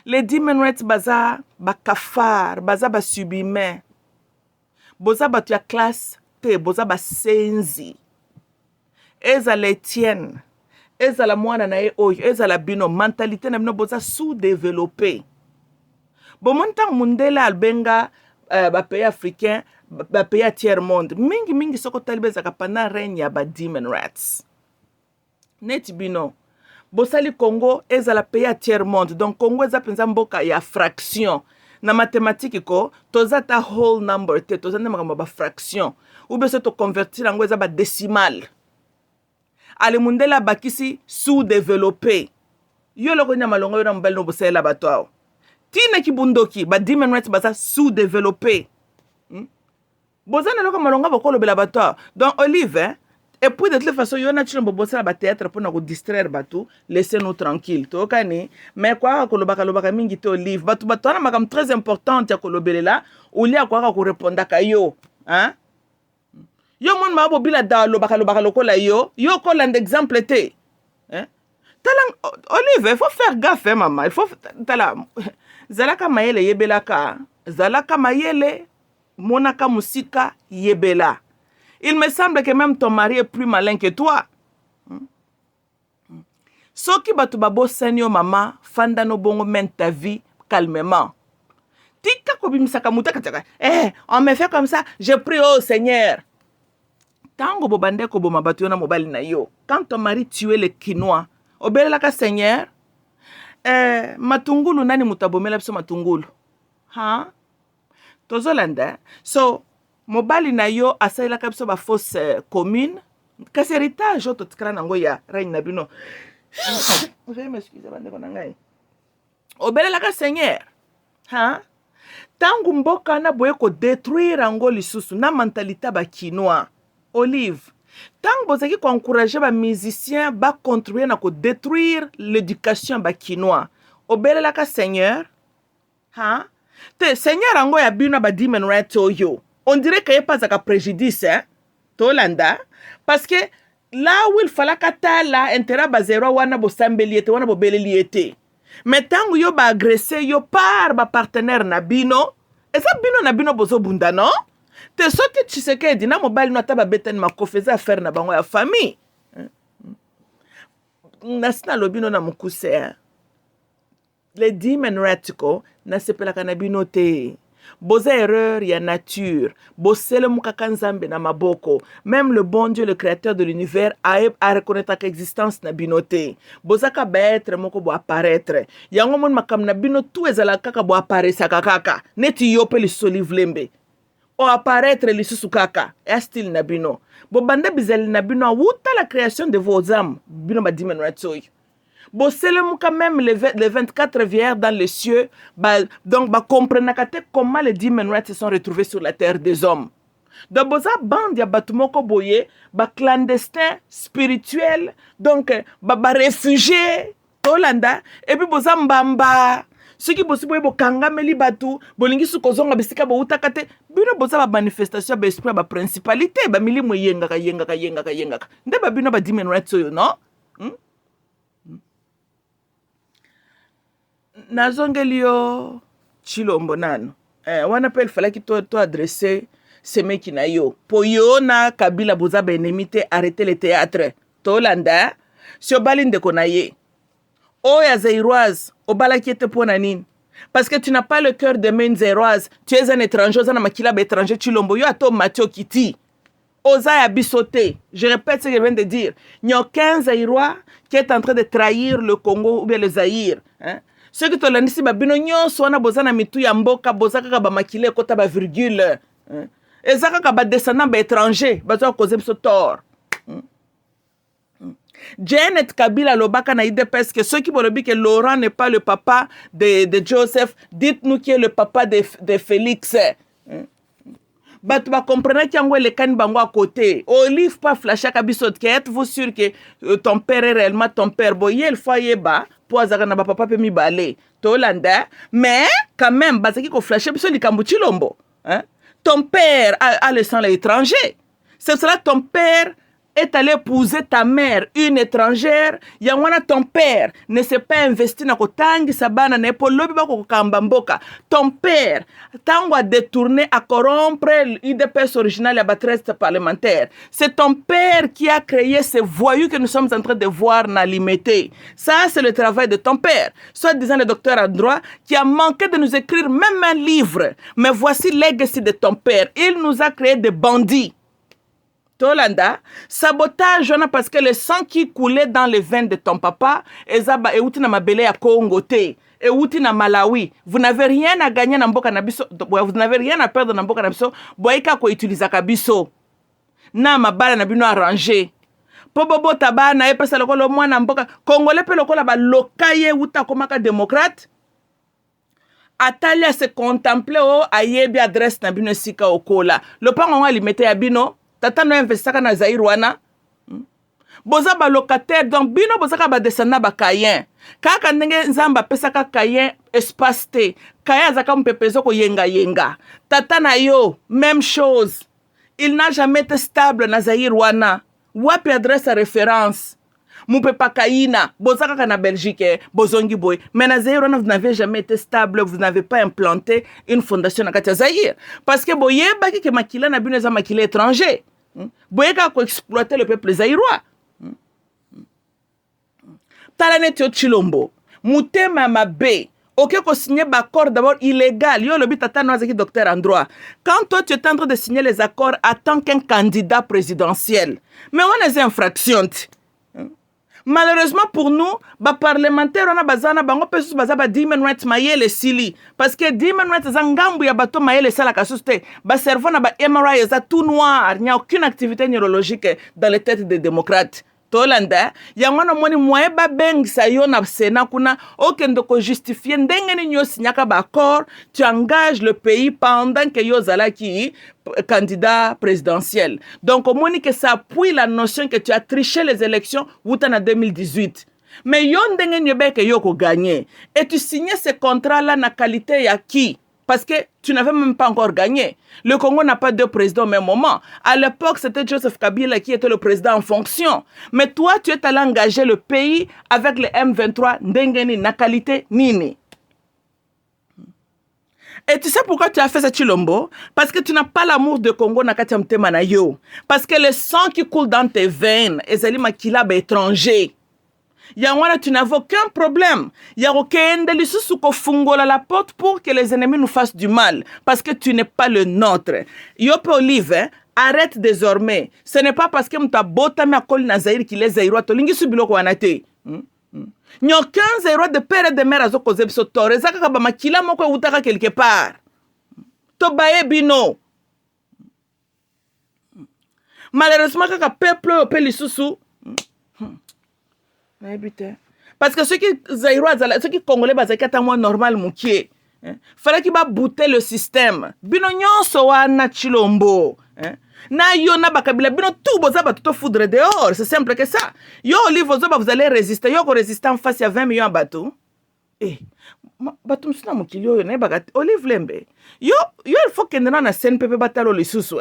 Les demon rats baza ba kafar baza ba subhumain boza batu ya classe te boza ba senzi eza l'Etienne eza la mwana na ye oyo eza la bino mentalité na bino boza sous-développé bon montant mundela albenga ba pays africain ba pays tiers monde mingi soko talibeza ka pendant règne ya ba demon rats neti bino bosali Congo eza la pays tiers monde, donc Congo eza penza mboka ya fraction na mathématique ko toza ta whole number te toza ndema ba fraction ou bien to convertir yango eza ba décimal ale mundela bakisi sous-développé yo loko nya malongo yo na mbali no bosela batwao tina kibundoki ba demon rats baza sous-développé, bozana loko malongo bokolo bela batwao. Donc Olive, hein? Et puis de toute façon, il y a un peu de théâtre pour nous distraire, laissez-nous tranquilles. Mais quoi que le mingi to livre, batu na magam très important ya kolobele là, ou li akwa ko répondre ka yo, hein? Yo mon ma bobila da lo baka lokola yo ko l'un d'exemple te. Hein? Talang Olive, il faut faire gaffe maman, il faut tala zalaka mayele yebelaka, zalaka mayele monaka musika yebela. Il me semble que même ton mari est plus malin que toi. soki bato babosani yo mama fanda no bongo mène ta vie calmement. Tika kobimisaka mutaka taka. On me fait comme ça, je prie au Seigneur. Tango bobande ko boma bato na mobali na yo. Quand ton mari tuait le quinoa, obelelaka Seigneur. Matungulu nani mutabomela biso matungulu? Ha? Tozolanda. So mobali na yo asalelaka biso ba fausse commune. Kasi héritage oto tikala nango ya reine na bino. Veuillez m'excuser bande ko nangai. Obelelaka Seigneur. Ha? Tangu mboka na boye ko détruire ango lisusu na mentalité ba quinoa. Olive. Tango bozaki ko encourager ba musiciens ba contribuer na ko détruire l'éducation ba quinoa. Obelelaka Seigneur. Ha? Te Seigneur ango ya bino ba demon right yo. On dirait qu'il n'y a pas de préjudice, hein? Tolanda. Parce que là où il fallait que la intérêt bazero wana bo sambeliete wana bo beleliete. Mais tango yo ba agressé yo par ba partenaire na bino, et ça bino na bino bozo bunda non? Te soti Tshisekedi na mobali no ataba beten makofeza affaire na bango ya famille. Nasina lobino na mukuse, hein? Les demon ratiko na sepelaka na bino te. Boza erreur ya nature. Bosele mukaka nzambe na maboko. Même le bon Dieu, le créateur de l'univers, a reconnaître l'existence na binote. Boza ka être moko bo apparaître. Yango mon makam na bino tout ezala kaka bo apparaître kaka. Neti yope li solive lembe. O apparaître li susu kaka. Estil na bino. Bo bande bizali na bino wuta la création de vos âmes. Bino ba dimen ratsoy. Quand même les 24 vieillards dans les cieux, donc comprenez comment les demon rats se sont retrouvés sur la terre des hommes. Donc boza bande ya batumoko boye, clandestin spirituel, donc réfugié Tolanda, et puis boza mbamba. Ceux qui bosi boye bokanga meli batu, bolingi su kozonga bisika bo utakate, bino boza ba manifestation ba esprit ba principalité, ba milimo yengaka. Nde ba bino ba demon rats yo, non? Nazongelio Chilombo nano. Wana pe il fallait que toi adresser ces mecs na yo. Po yo na Kabila boza benemite arrêter le théâtre. Tolanda si obalinde konaye. O ya zairoise obala kiete pona nini? Parce que tu n'as pas le cœur de main zairoise. Tu es un étranger, oza na makila ba étranger Chilombo yo ato Mathieu Kiti. Oza ya bisoté. Je répète ce que je viens de dire. Il n'y a aucun Zaïrois qui est en train de trahir le Congo ou bien le Zaïre. Hein? Ceux qui ont dit babino nyonso wana bozana mitu ya mboka bozaka ka ba makile kota ba virgule. Ezaka ka ba descendant ba étranger, bazo causer biso tort. Janet Kabila lobaka na IDPS que ceux qui bolobi que Laurent n'est pas le papa de Joseph, dites-nous qui est le papa de Félix. Bat ba comprendre qu'il y a le can bango à côté. Olive pas flasher kabisot que êtes-vous sûr que ton père est réellement ton père? Boye il faut y ba poazaka na ba papa pe mi balé. Tolanda mais quand même bazaki ko flasher biso likambu Chilombo. Hein? Ton père a le sang l'étranger. C'est cela ton père est allé épouser ta mère, une étrangère. Yangwana ton père ne s'est pas investi na kotangi sabana na epolobi bako kambamboka. Ton père tango a détourné à corrompre l'IDPS original à battreste parlementaire. C'est ton père qui a créé ces voyous que nous sommes en train de voir na limité. Ça c'est le travail de ton père. Soit disant le docteur en droit qui a manqué de nous écrire même un livre. Mais voici legacy de ton père. Il nous a créé des bandits. Tolanda, sabotage parce que le sang qui coulait dans les veines de ton papa, ezaba euti na mabele ya Congo te, euti na Malawi. Vous n'avez rien à gagner na mboka na biso, vous n'avez rien à perdre na mboka na biso, boyeka ko utiliser ka biso. Na mabala na bino arrangé. Po bobo tabana epesa lokolo mwana mboka, Congolais pe lokola ba lokaye uta komaka démocrate. Atalia se contempler o ayebi adresse na bino sika okola. Le pango alimete ya bino. Tata no investissaka na Zaïre wana. Boza ba locataire donc bino bozaka ba descendant ba Kayen. Kaka ndenge nzamba pesaka Kayen espace te. Kayen azaka mpepezo ko yenga. Tata na yo même chose. Il n'a jamais été stable na Zaïre wana. Wapi adresse à référence. Moupepa Kaina, bozaka na Belgique, bozongi boy. Mais na Zaïre wana vous n'avez jamais été stable, vous n'avez pas implanté une fondation na kati Zaïre parce que boyeba ki makila na bino za makila étranger. Boyeka ko exploiter le peuple zaïrois. tala neti yo Tshilombo mutema mabe ok ko signer accord d'abord illégal yo lobi tata no azaki docteur en droit quand toi tu es en train de signer les accords en tant qu'un candidat présidentiel mais on a des infractions. Malheureusement pour nous, les parlementaires on a bazana bango pesus bazaba human rights mayele sili parce que human rights zangambu ya bato mayele sala kasuste ba cerveau na ba MRI za tout noir, il n'y a aucune activité neurologique dans les têtes des démocrates. Tolanda yangwana moni moyeba bengisa yo na Sénat kuna okende ko justifier ndenge ni nyo signaka ba accord tu engages le pays pendant que yo zalaki candidat présidentiel. Donc au moni que ça appuie la notion que tu as triché les élections wuta na 2018. Mais yo ndenge nyobe que yo ko gagner et tu signes ce contrat là na qualité ya qui? Parce que tu n'avais même pas encore gagné. Le Congo n'a pas deux présidents au même moment. À l'époque, c'était Joseph Kabila qui était le président en fonction. Mais toi, tu es allé engager le pays avec le M23, Ndengeni, na qualité nini. Et tu sais pourquoi tu as fait ça, Tshilombo? Parce que tu n'as pas l'amour de Congo na kati ya mtema na yo. Parce que le sang qui coule dans tes veines, ezali makila ba étranger. Yangwana, tu n'avais aucun problème. Yarokende lisusu ko fungola la porte pour que les ennemis nous fassent du mal. Parce que tu n'es pas le nôtre. Yope Olive, hein, arrête désormais. Ce n'est pas parce que m'ta bota me akoli na Zaïre qu'il est Zaïrois. Tolingi subiloko wanate. Nyo 15 Zaïrois de père et de mère azoko zebso tore. Zaka kaba makila moko utaka quelque part. Tobaye bino. Malheureusement, kaka peuple yope lisusu. Parce que ceux qui Zaïrois, ceux qui Congolais, c'est moins normal, moukié. Fallait qu'il va bouter le système. Bino nyonso wana Tshilombo. Na yo na bakabila bino tout boza ba tout foudre dehors, c'est simple que ça. Yo Olive Ozoba vous allez résister, yo ko résister en face il y a 20 millions de bateaux. Eh bateau msina mukili yo na bagati Olive Lembe. Yo il faut que na CNPP batalo lisusu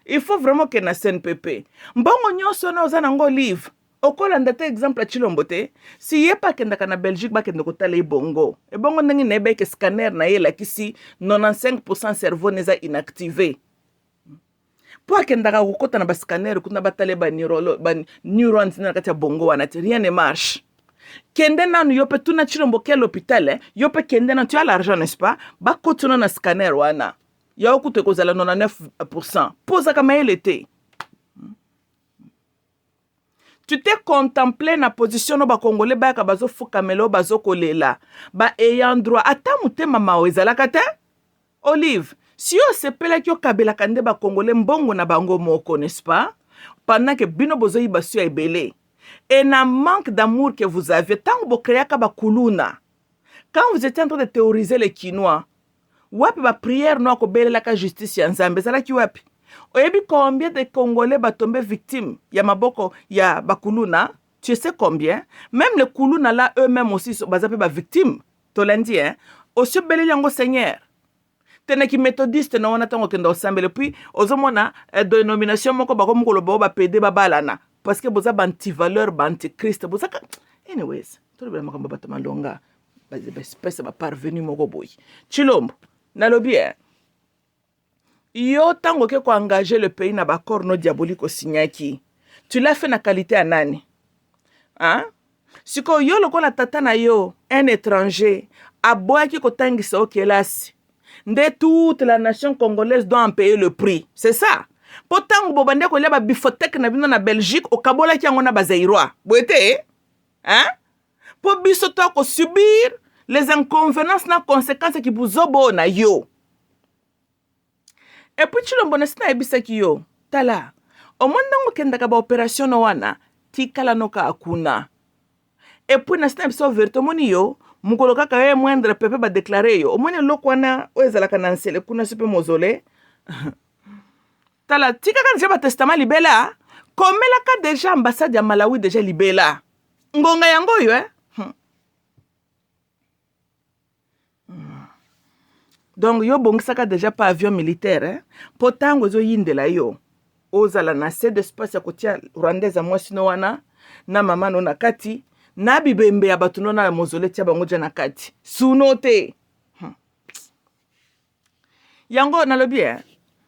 Il faut vraiment que na CNPP. Mbongo nyonso na oza nango Olive. Okola ndate exemple Tshilombo te si ye pa kenda kana Belgique ba kenda kotala ebongo ndenge nebe ke scanner na ye la kisi 95% cerveau neza inactivé pour kenda ka kokota na ba scanner kuna batale ba neurons na kati ya bongo wana te rien ne marche kende nanu yope tuna Tshilombo ke l'hôpital yope kende na tu as l'argent n'est-ce pas ba kotuna na scanner wana ya okute kozala 99% posa kama ele te. Tu t'es contemplé na position no ba Congolais ba ka bazo fukamelo bazo kolela ba ayant droit ata mutema maweza kate Olive si yo sepela ki yo kabela kande ba Congolais mbongo na bango moko n'est-ce pas pendant que bino bozo yibasu ya ebele et na manque d'amour que vous aviez tant bo créa ka ba kuluna quand vous étiez en train de théoriser les Quinois wapi ba prière no ko belela ka justice ya Nzambe sala ki wapi. Oyebi combien de Congolais ba tombé victimes ya maboko ya bakuluna? Tu sais combien? Même les kuluna là eux-mêmes aussi sont ba victimes. Tolendi hein. Aussi belé yango Seigneur. Tene ki méthodiste na wana tango kenda osambele puis ozomona dénomination moko ba ko mukolo ba PD ba balana parce que boza ba anti-valeur ba anti-Christ boza anyways. Tout le monde ba tamalonga ba espèce ba parvenu moko boy. Tshilombo nalobi hein. Yo tango ke ko engager le pays na ba accord no diabolique au signaki. Tu l'as fait na qualité à nani? Hein? Siko yo lokola tata na yo un étranger aboya ki ko tangisa okelasi. Nde toute la nation congolaise doit en payer le prix. C'est ça. Potango bobande ko leba bifotek na bino na Belgique o kabola ki ngona ba Zaïrois. Boete? Hein? Po biso to ko subir les inconvéniences na conséquences qui buzobo na yo. Et puis Tshilombo na sina ebisa ki yo tala omondango kenda ka ba opération no wana tikala no ka akuna et puis na sina ebisa vérité moni yo mukolo kaka ye moindre pepe ba déclarer yo omoni lokwa na oyezala kana nsele kuna super mozole tala tika ka déjà ba testament libela komela ka déjà ambassade ya Malawi déjà libela ngonga yango yo Donc yo bongisaka déjà pas avion militaire hein. Potango zo yindela yo. Ozala na se d'espace ya kotia Rwandaise moi sino wana na mama no na kati na bibembe ya batuno na mozole tia bango ja na kati. Sunote. Yango nalobi hein.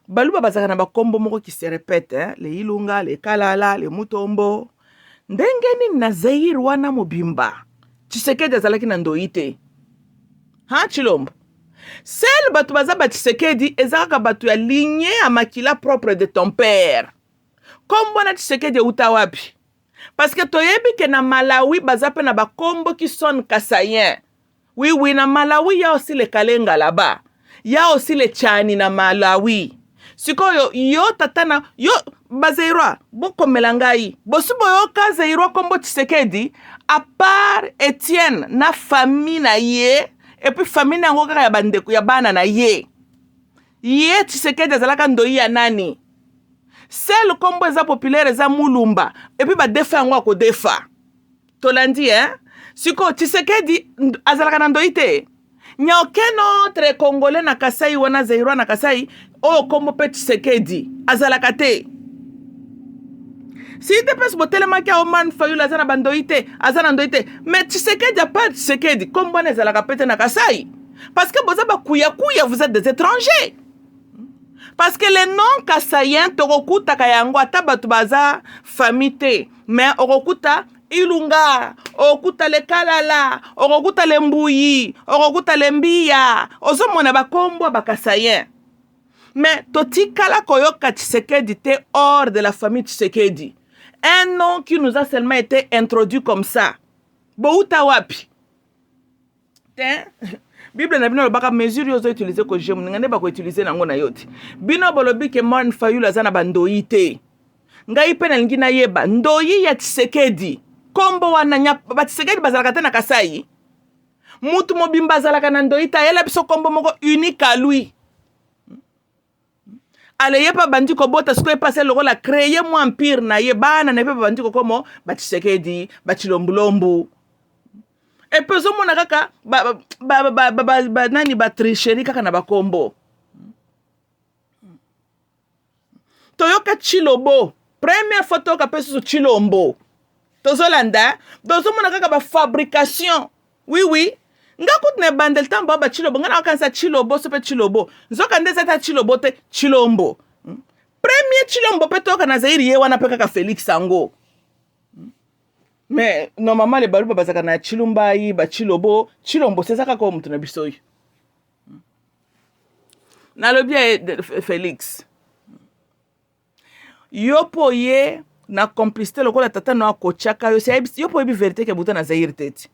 Baluba bazaka na bakombo moko qui se répète hein, les Ilunga, les Kalala, les Mutombo. Ndenge nini na Zaïre wana mobimba. Tshisekedi azalaki na ndoi te. Ha Chilombo. Sel batu baza ba Tshisekedi ezalaka batu ya lignée ya makila propre de ton père. Kombo na Tshisekedi euta wapi? Parce que toyebi ke na Malawi baza pe na bakombo qui sonne kassayen. Oui, oui, na Malawi il y a aussi les Kalenga là-bas. Il y a aussi les Tchani na Malawi. Sikoyo yo tatana yo bazeirwa boko melangai. Bosubo yo kazeirwa kombo Tshisekedi à part Etienne na famille na ye et puis famille na ngoka ya bandeko ya bana na ye. Ye Tshisekedi azalaka ndoi ya nani? Celle kombo eza populaire eza Mulumba et puis ba defa ngo ko defa. Tolandi Siko Tshisekedi azalaka na ndoi te. Nya aucun autre Congolais na Kasai wana Zairwa na Kasai o kombo pe Tshisekedi azalaka te. Si te pes botelema kia Oman Fayulu azana bandoi te, azana ndoi te. Mais Tshisekedi a pas Tshisekedi kombo na azalaka pete na Kasai. Parce que boza ba kuya vous êtes des étrangers. Parce que les noms kassaïens tokokuta kayango ata batu baza famille mais okokuta Ilunga, okuta le Kalala, okuta le Mbuyi, okuta le Mbiya, ozomona bakombo bakasayen. Mais totikala koyoka Tshisekedi te hors de la famille Tshisekedi. Un nom qui nous a seulement été introduit comme ça. Bouta wapi? Bible na bino baka mesure yozo utiliser ko jemu ngane bako utiliser nango na yote. Bino bolobi ke Oman Fayulu azana bandoi te. Ngai pe na ngina yeba ndoi ya Tshisekedi. Kombo wana nya ba Tshisekedi bazalaka te na Kasai. Mutu mobimba azalaka na ndoi ta yela biso kombo moko unique à lui. Ale yepa bandi ko bota sko epase lokola créer mo empire na ye bana na yepa bandi ko komo ba Tshisekedi ba Chilombulombu. Et puis zo mona kaka nani ba tricherie kaka na bakombo. Toyoka Chilobo. Première photo ka peso Chilombo. Tozolanda. Dozo mona kaka ba fabrication. Oui oui. Nga kutne bandel tamba ba Chilobo. Nga na kansa Chilobo sope Chilobo. Nzoka ndeza ta Chilobo te Chilombo. Premier Chilombo peto ka na Zaire ye wana pe kaka Félix Sango. Mais normalement les baluba bazaka na Chilumbai ba Chilobo Chilombo c'est ça ka ko mutuna bisoyi. Na lo bien Félix. Yopo ye na complicité lokola tata no akochaka yo c'est yopo yebi vérité ke buta na Zaire tete.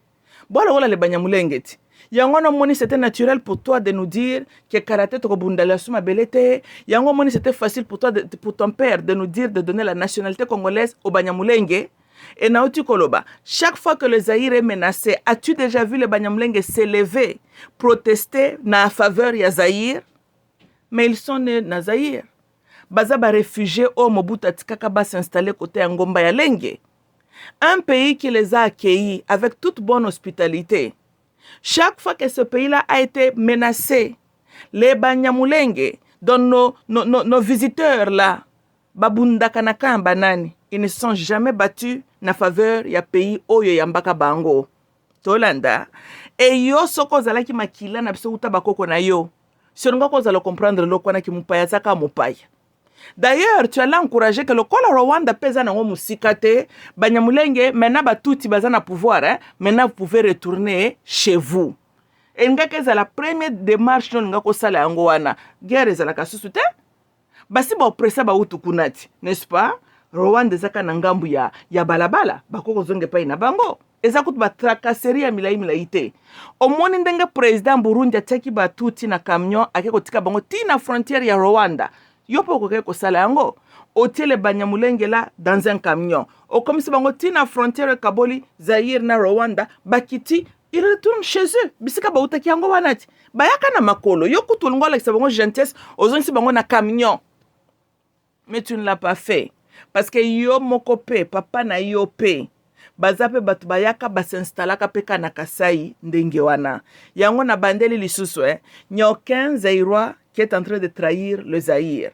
Bola wala le banyamulengeti. Yango no moni c'était naturel pour toi de nous dire que karaté to bundala suma belete. Yango moni c'était facile pour toi pour ton père de nous dire de donner la nationalité congolaise au banyamulenge. Et Naoti Koloba, chaque fois que le Zaïre est menacé, as-tu déjà vu le Banyamulenge s'élever, protester na faveur ya Zaïre? Mais ils sont nés na Zaïre. Bazaba réfugiés au Mobutu Tikakaba s'installer côté Ngomba ya Lenge. Un pays qui les a accueillis avec toute bonne hospitalité. Chaque fois que ce pays-là a été menacé, les Banyamulenge, dont nos visiteurs là, Babunda Kanaka Banani, ils ne sont jamais battus na faveur ya pays oyo yambaka bango. Tolanda. Et yo soko zalaki makila na biso uta bakoko na yo. Sironga ko zalo comprendre lo kwana ki mupaya zaka mupaya. D'ailleurs, tu allais encourager que le Kola Rwanda pesa na ngo musikate, Banyamulenge maintenant batuti bazana pouvoir, maintenant vous pouvez retourner chez vous. Et ngaka za la première démarche non ngako sala yango wana. Guerre za la kasusu te. Basi ba oppressa ba utu kunati, n'est-ce pas? Rwanda zaka na ngambu ya balabala bakoko zonge pa ina bango ezakutu ba tracasserie ya milai te. Omoni ndenge président Burundi ateki batuti na camion akeko tika bango tina frontière ya Rwanda. Yopo ko keko sala yango otele Banyamulenge la dans un camion. O comme si bango tina frontière Kaboli Zaire na Rwanda bakiti ils retournent chez eux. Bisika ba utaki yango wanati. Bayaka na makolo yokutu ngola kisa bango gentesse ozongi bango na camion. Mais tu ne l'as pas fait. Parce que yo mokope, papa na yo pe. Bazape batu bayaka basinstallaka peka na Kasai ndenge wana. Yango na bandeli lisusu Nya aucun Zaïrois qui est en train de trahir le Zaïre.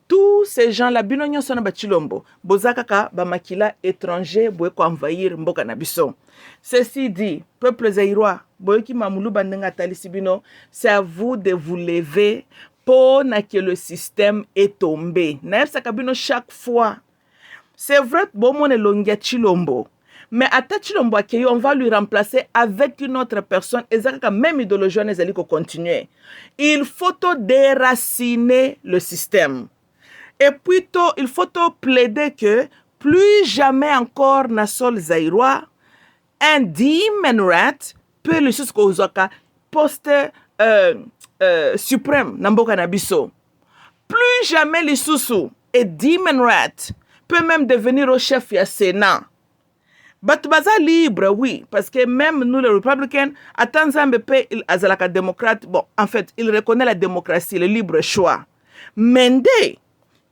Tous ces gens-là, bino nyonso na bachilombo, bozakaka bamakila étranger boye ko envahir mboka na biso. Ceci dit, peuple Zaïrois, boye ki mamulu bandenga talisi bino, c'est à vous de vous lever pour que le système est tombé. Naef sakabino chaque fois. C'est vrai, bon mon elongia Chilombo. mais à Tachilomboakeyo, on va lui remplacer avec une autre personne. Et ça, même idéologie, on est continuer. Il faut déraciner le système. Et puis, il faut plaider que plus jamais encore na sol zaïrois, un demon rat peut le suscauser poste suprême namboka nabiso. Plus jamais les sous et demon rat peut même devenir au chef du Sénat. Batbaza libre, oui, parce que même nous les républicains, à Tanzanie, il azalaka démocrate. Bon, en fait, il reconnaît la démocratie, le libre choix. Mende,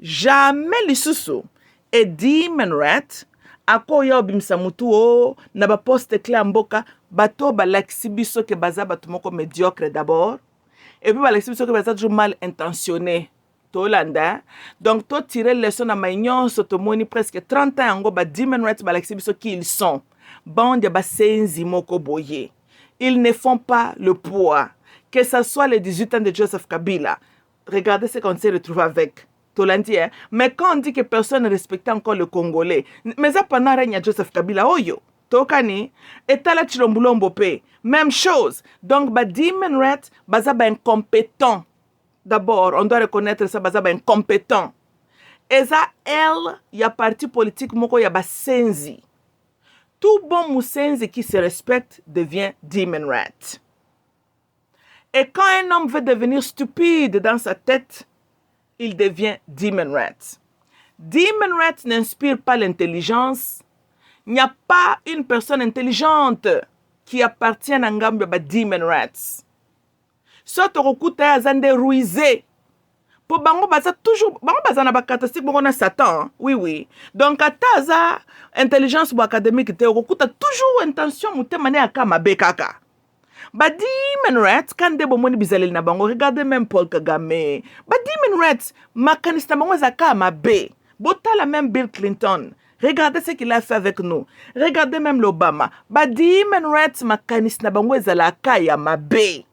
jamais les sous et demon rat ako ya obimisa mutu o na ba poste clé mboka bato balakisi biso ke baza bato moko médiocre d'abord et puis balakisi biso ke baza toujours mal intentionné tolanda donc to tirer leçon na maignon sotomoni presque 30 ans ngo ba demon rat balakisi biso qui ils sont bande ba senzi moko boye ils ne font pas le poids que ça soit les 18 ans de Joseph Kabila. Regardez ce qu'on s'est retrouvé avec Tolandi, hein? Mais quand on dit que personne ne respecte encore le Congolais, mais ça pendant règne à Joseph Kabila, oyo, Tokani, et Tala Chilombulombo pe, même chose. Donc, ba demon rat, baza ba incompétent. D'abord, on doit reconnaître ça, baza ba incompétent. Et ça, elle, y a parti politique, moko y a ba senzi. Tout bon moussenzi qui se respecte devient demon rat. Et quand un homme veut devenir stupide dans sa tête, il devient demon rat. Demon rat n'inspire pas l'intelligence. Il n'y a pas une personne intelligente qui appartient à Ngambia ba demon rats. Soit au kuta azande ruisé. Pour bango baza toujours bango baza na ba caractéristique bango na Satan. Oui oui. Donc ataza intelligence bo académique te okuta toujours intention mutemane akama bekaka. Ba demon rats quand de bomoni bizaleli na bango regardez même Paul Kagame. Ba demon rats makanista bango zaka mabe. Botala même Bill Clinton. Regardez ce qu'il a fait avec nous. Regardez même l'Obama. Ba demon rats makanista bango zalaka ya mabe.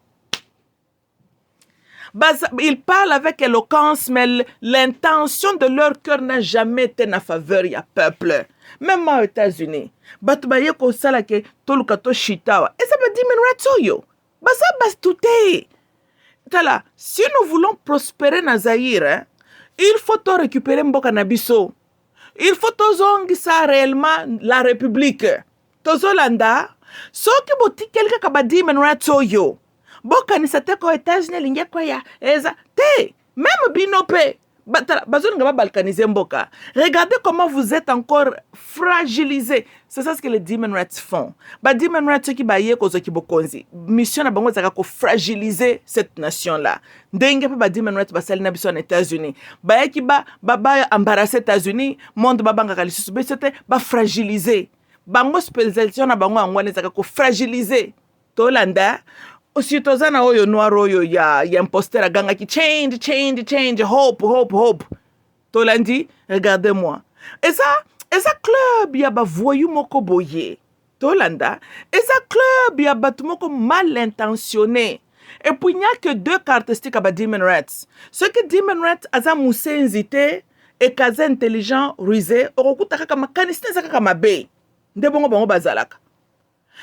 Ils parlent avec éloquence, mais l'intention de leur cœur n'a jamais été en faveur du peuple. Même aux États-Unis. Batubaye ko sala ke toluka to shitawa. Et ça veut dire men basa bastute. Tala, si nous voulons prospérer na Zaïre, hein, il faut to récupérer mboka na biso. Il faut to zongisa réellement la République. Tozolanda, so ki boti quelqu'un ka ba di men ratsoyo. Boka ni sate ko États-Unis linge kwa ya eza te même binope bazoni ngaba balkaniser mboka. Regardez comment vous êtes encore fragilisés. C'est ça ce que les demon rats font. Ba demon rats qui baye ko zo ki bokonzi. Mission na bango zaka ko fragiliser cette nation là. Ndenge pe ba demon rats basali na biso aux États-Unis. Baye ki ba embarrasser États-Unis, monde babanga kalisusu be c'était ba fragiliser. Bango spécialisation na bango angwane zaka ko fragiliser. Tolanda aussi tozana oyo noir oyo ya imposteur aganga ki change hope tolandi regardez-moi et ça club ya ba voyou moko boye tolanda et ça club ya batu moko mal intentionné et puis il n'y a que deux caractéristiques à ba demon rats ce que demon rats aza musenzité et kaza intelligent rusé okuta kaka makaniste zaka mabe ndebongo bango bazalaka.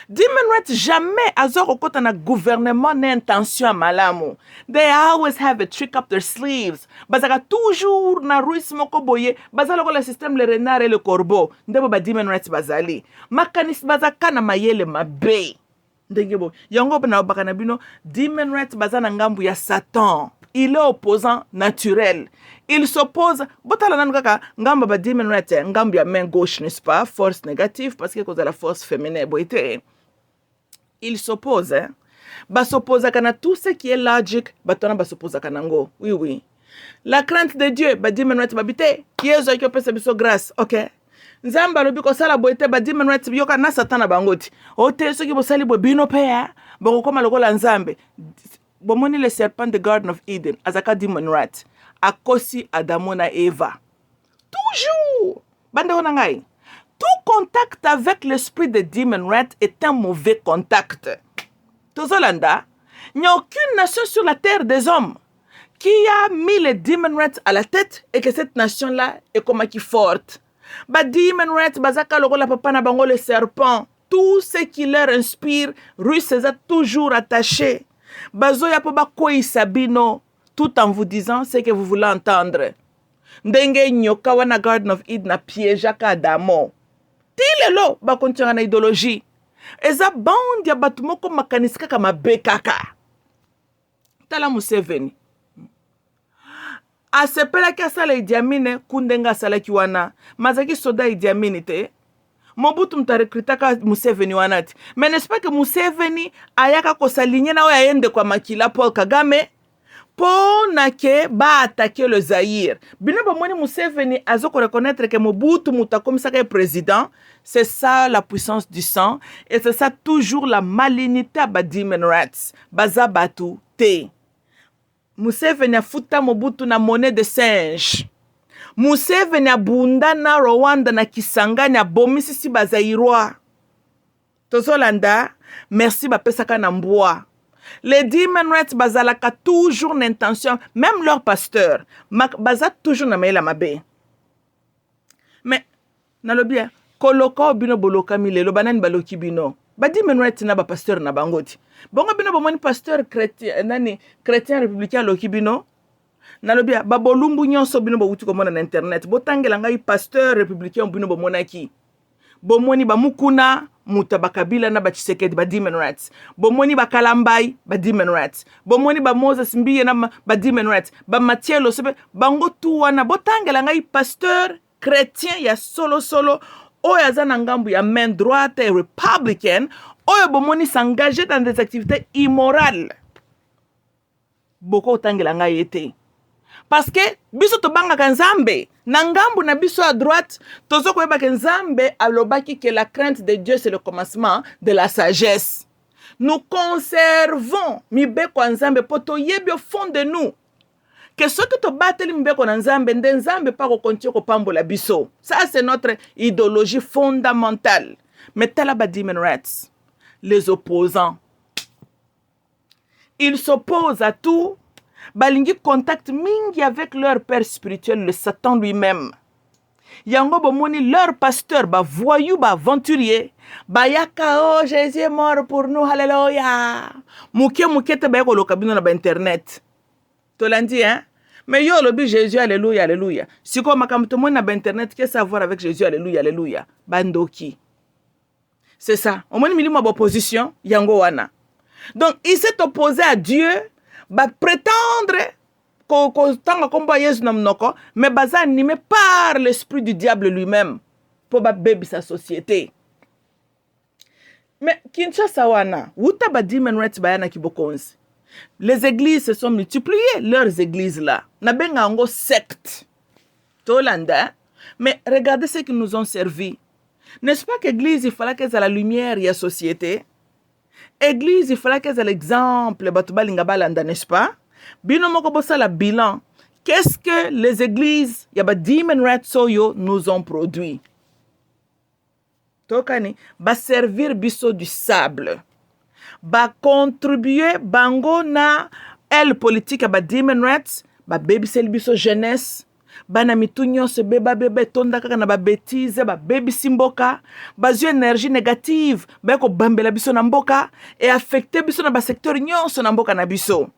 Demon rats jamais azor kota na gouvernement n'intention malamu. They always have a trick up their sleeves. Bazaka toujours na ruis moko boye. Bazalo ko le système le renard et le corbeau. Ndebo ba demon rats bazali. Makanis bazaka na mayele mabe. Ndengebo. Yango na obaka na bino demon rats bazana ngambu ya Satan. Il est opposant naturel. Il s'oppose. Botala nanu kaka ngamba ba demon rat ngambu ya main gauche n'est-ce pas? Force négative parce que cause de la force féminine boité. Il s'oppose, hein. Ba s'oppose à tout ce qui est logique, batona ba s'oppose à kanango. Oui, oui. La crainte de Dieu, ba demon rat babité. Yezo qui peut se biso grâce, ok. Nzamba lobi ko sala boité ba demon rat yoka na Satan bangoti. Ote so ki bo sali bo bino pe ya. Bo ko lokola nzambe. Bomoni le serpent de Garden of Eden, azaka demon rat. Akosi Adamo na Eva. Toujours. Bande onangai. Tout contact avec l'esprit de demon rat est un mauvais contact. Tozolanda, il n'y a aucune nation sur la terre des hommes qui a mis les demon rats à la tête et que cette nation-là est comme qui forte. Ba demon rats bazaka lokola papa na bango le serpent. Tout ce qui leur inspire, Rui César toujours attaché. Bazo ya po ba koi sabino, tout en vous disant ce que vous voulez entendre. Ndenge nyoka wana Garden of Eden na piège ka Adamo. Tilelo ba kontinga na idéologie. Eza bandi ya batu moko makanisi kaka mabe kaka. Tala Museveni. Asepelaki asala Idi Amin kundenga asalaki wana. Mazaki soda Idi Amin te. Mobutu mtarekrutaka Museveni wanati. Mais n'est-ce pas que Museveni ayaka kosalinye na oya yende kwa makila Paul Kagame po na ke ba attaquer le Zaïre. Bino ba moni Museveni azoko reconnaître que Mobutu mutakomisaka président. C'est ça la puissance du sang et c'est ça toujours la malignité à Demon Rats. Baza batu te. Museveni afuta Mobutu na monnaie de singe. Museveni abunda na Rwanda na Kisangani abomisi si bazairwa. Tozolanda, merci bapesaka na mbwa. Les Demon Rats bazalaka toujours l'intention, même leur pasteur, baza toujours na maila mabe. Mais, nalobi, koloka obino boloka milelo, banani baloki bino. Ba Demon Rats na ba pasteur na bangoti. Bongo bino bomoni pasteur chrétien républicain loki bino. Nalobia babolumbu nyonso bino bawuti komona na internet botangela ngai pasteur républicain bino bomonaki bomoni bamukuna muta bakabila na bachisekedi ba Demon Rats bomoni bakalambai ba Demon Rats bomoni ba Moses Mbiye na ba Demon Rats ba Matielo sebe bango tu wana botangela ngai pasteur chrétien ya solo oyo aza na ngambu ya main droite et républicaine oyo bomoni s'engager dans des activités immorales boko otangela ngai ete. Parce que biso to banga kanzambe na ngambu na biso à droite tozo koyeba ke nzambe alobaki que la crainte de Dieu c'est le commencement de la sagesse. Nous conservons mibeko nzambe poto yebi au fond de nous que ce que to bateli mibeko na nzambe nde nzambe pa ko continuer ko pambola biso. Ça c'est notre idéologie fondamentale. Mais tala ba Demon Rats, les opposants, ils s'opposent à tout. Balingi contact mingi avec leur père spirituel, le Satan lui-même. Yango bomoni leur pasteur, ba voyou, ba aventurier, ba yaka oh Jésus est mort pour nous, alléluia. Mouke te ba yako lokabino na ba internet. Tolandi hein? Mais yo lobi Jésus alléluia, alléluia. Si ko makamto mo na ba internet, qu'est-ce à voir avec Jésus alléluia, alléluia? Bandoki. C'est ça. On moni milimo opposition, yango wana. Donc il s'est opposé à Dieu. Ba prétendre tanga komba Yesu na mnoko mais baza animé par l'esprit du diable lui-même pour ba baby sa société. Mais Kinshasa wana wuta ba Demon Rats bayana kibokonzi. Les églises se sont multipliées, leurs églises là. Na benga ngo secte. Tolanda, mais regardez ce qu'ils nous ont servi. N'est-ce pas qu'église il fallait qu'elle ait la lumière et la société? Église, il fallait qu'elle ait l'exemple, n'est-ce pas? Bino moko bosala bilan. Qu'est-ce que les églises, yaba Demon Rats soyo nous ont produit? Tokani, ba servir biso du sable. Ba contribuer bango na elle politique yaba Demon Rats, ba baby sel biso jeunesse. Bana mitunyo se beba tonda kaka na ba bêtise ba baby simboka bazu énergie négative ba ko bambela biso na mboka et affecter biso na ba secteur nyonso na mboka na biso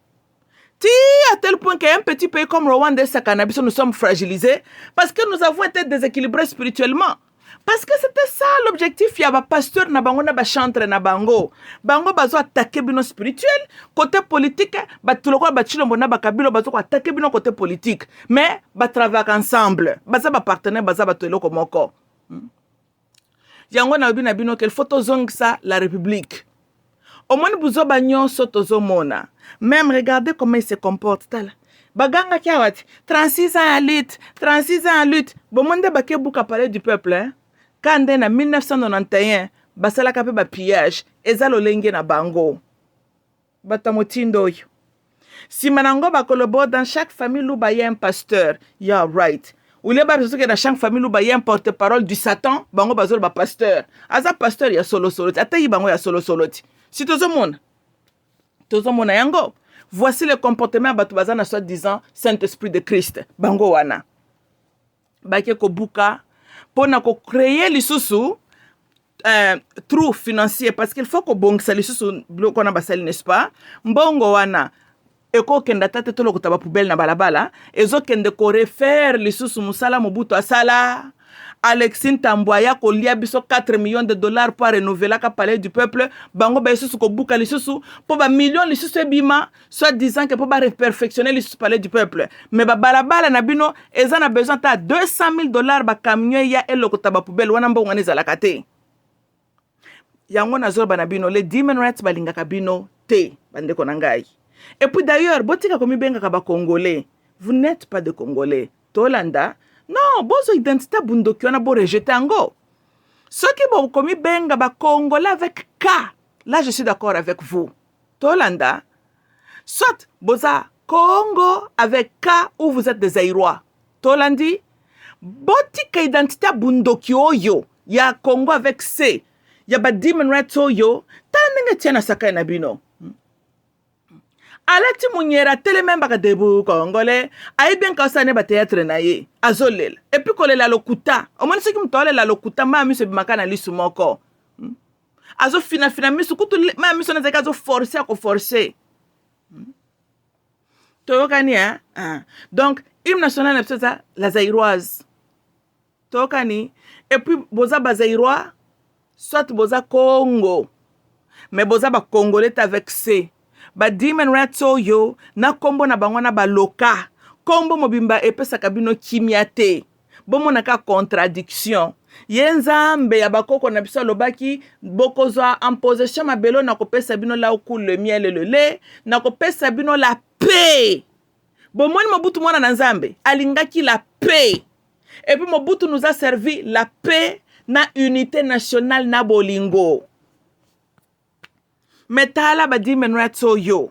ti à tel point qu'un petit pays comme Rwanda et Sakana biso nous sommes fragilisés parce que nous avons été déséquilibrés spirituellement. Parce que c'était ça l'objectif. Il y a un pasteur na bango na ba chantre na bango. Bango bazo attaquer bino spirituel. Côté politique, ba tuloko ba chilombo na ba kabilo bazo attaquer bino côté politique. Mais ba travailler ensemble. Baza ba partenaire baza ba tuloko moko. Yango na bino bino quel photo zong ça la République. Au moins buzo ba nyonso tozo mona. Même regardez comment il se comporte tala. Baganga kiawati 36 ans à lutte, 36 ans à lutte. Bomonde bakebuka parler du peuple hein. Quand en 1991, basala kape ba pillage, ezalo lenge na bango. Batamotindo yo. Si manango bakolobo dans chaque famille louba y a un pasteur, yeah right. Ou les ba que dans chaque famille louba y a un porte-parole du Satan, bango bazolo ba pasteur. Aza pasteur ya solo ata yi bango ya solo. Si tozo mona yango. Voici le comportement batubazana soi-disant Saint-Esprit de Christ. Bango wana. Bake ko buka pour créer les sous trou financier parce qu'il faut que bongisa les sous qu'on a basali, n'est-ce pas? Mbongo wana eko kenda tate tolo kutaba poubelle na balabala ezo kende ko refaire les sous musala mobutu asala Alexine Tamboya ko lia biso 4 millions de dollars pour renouveler la palais du peuple bango ba sous ko buka les sous pour ba millions les sous bima soit disant que pour ba perfectionner les sous palais du peuple mais ba balabala na bino eza na besoin ta 200 000 dollars ba camion ya eloko taba poubelle wana mbongo ngane zalaka te yango na zoba na bino les demon rights balingaka bino te bandeko na ngai. Et puis d'ailleurs, botika komi benga kaba congolais. Vous n'êtes pas de congolais. Tolanda, non, bozo identité bundoki wana bo rejeter ango. Ceux qui bo komi benga ba congolais avec K. Là je suis d'accord avec vous. Tolanda, soit boza Congo avec K ou vous êtes des Zaïrois. Tolandi, botika identité bundoki oyo. Ya Congo avec C. Ya ba demon rights oyo. Tanenge tiana sakai na bino. Aleti munyera tele memba ka debu congolais ayi bien ka sane ba théâtre na ye azolel et puis kolela lokuta omoni soki mutole la lokuta ma miso bimakana lisu moko azo fina misu kutu ma miso na zaka zo forcer ko forcer tokani donc hymne national na ça la zaïroise tokani et puis boza ba zaïrois soit boza Congo mais boza ba congolais avec C. Ba demon rights oyo na kombo na bangwana ba loka kombo mobimba epesa kabino kimiate bomo naka contradiction yenzambe ya bakoko na biso lobaki bokozwa en possession mabelo na kopesa bino la oku le miel et le lait na kopesa bino la paix bomoni Mobutu mwana na nzambe alingaki la paix et puis Mobutu nous a servi la paix na unité nationale na bolingo. Mais tala ba demon rights oyo.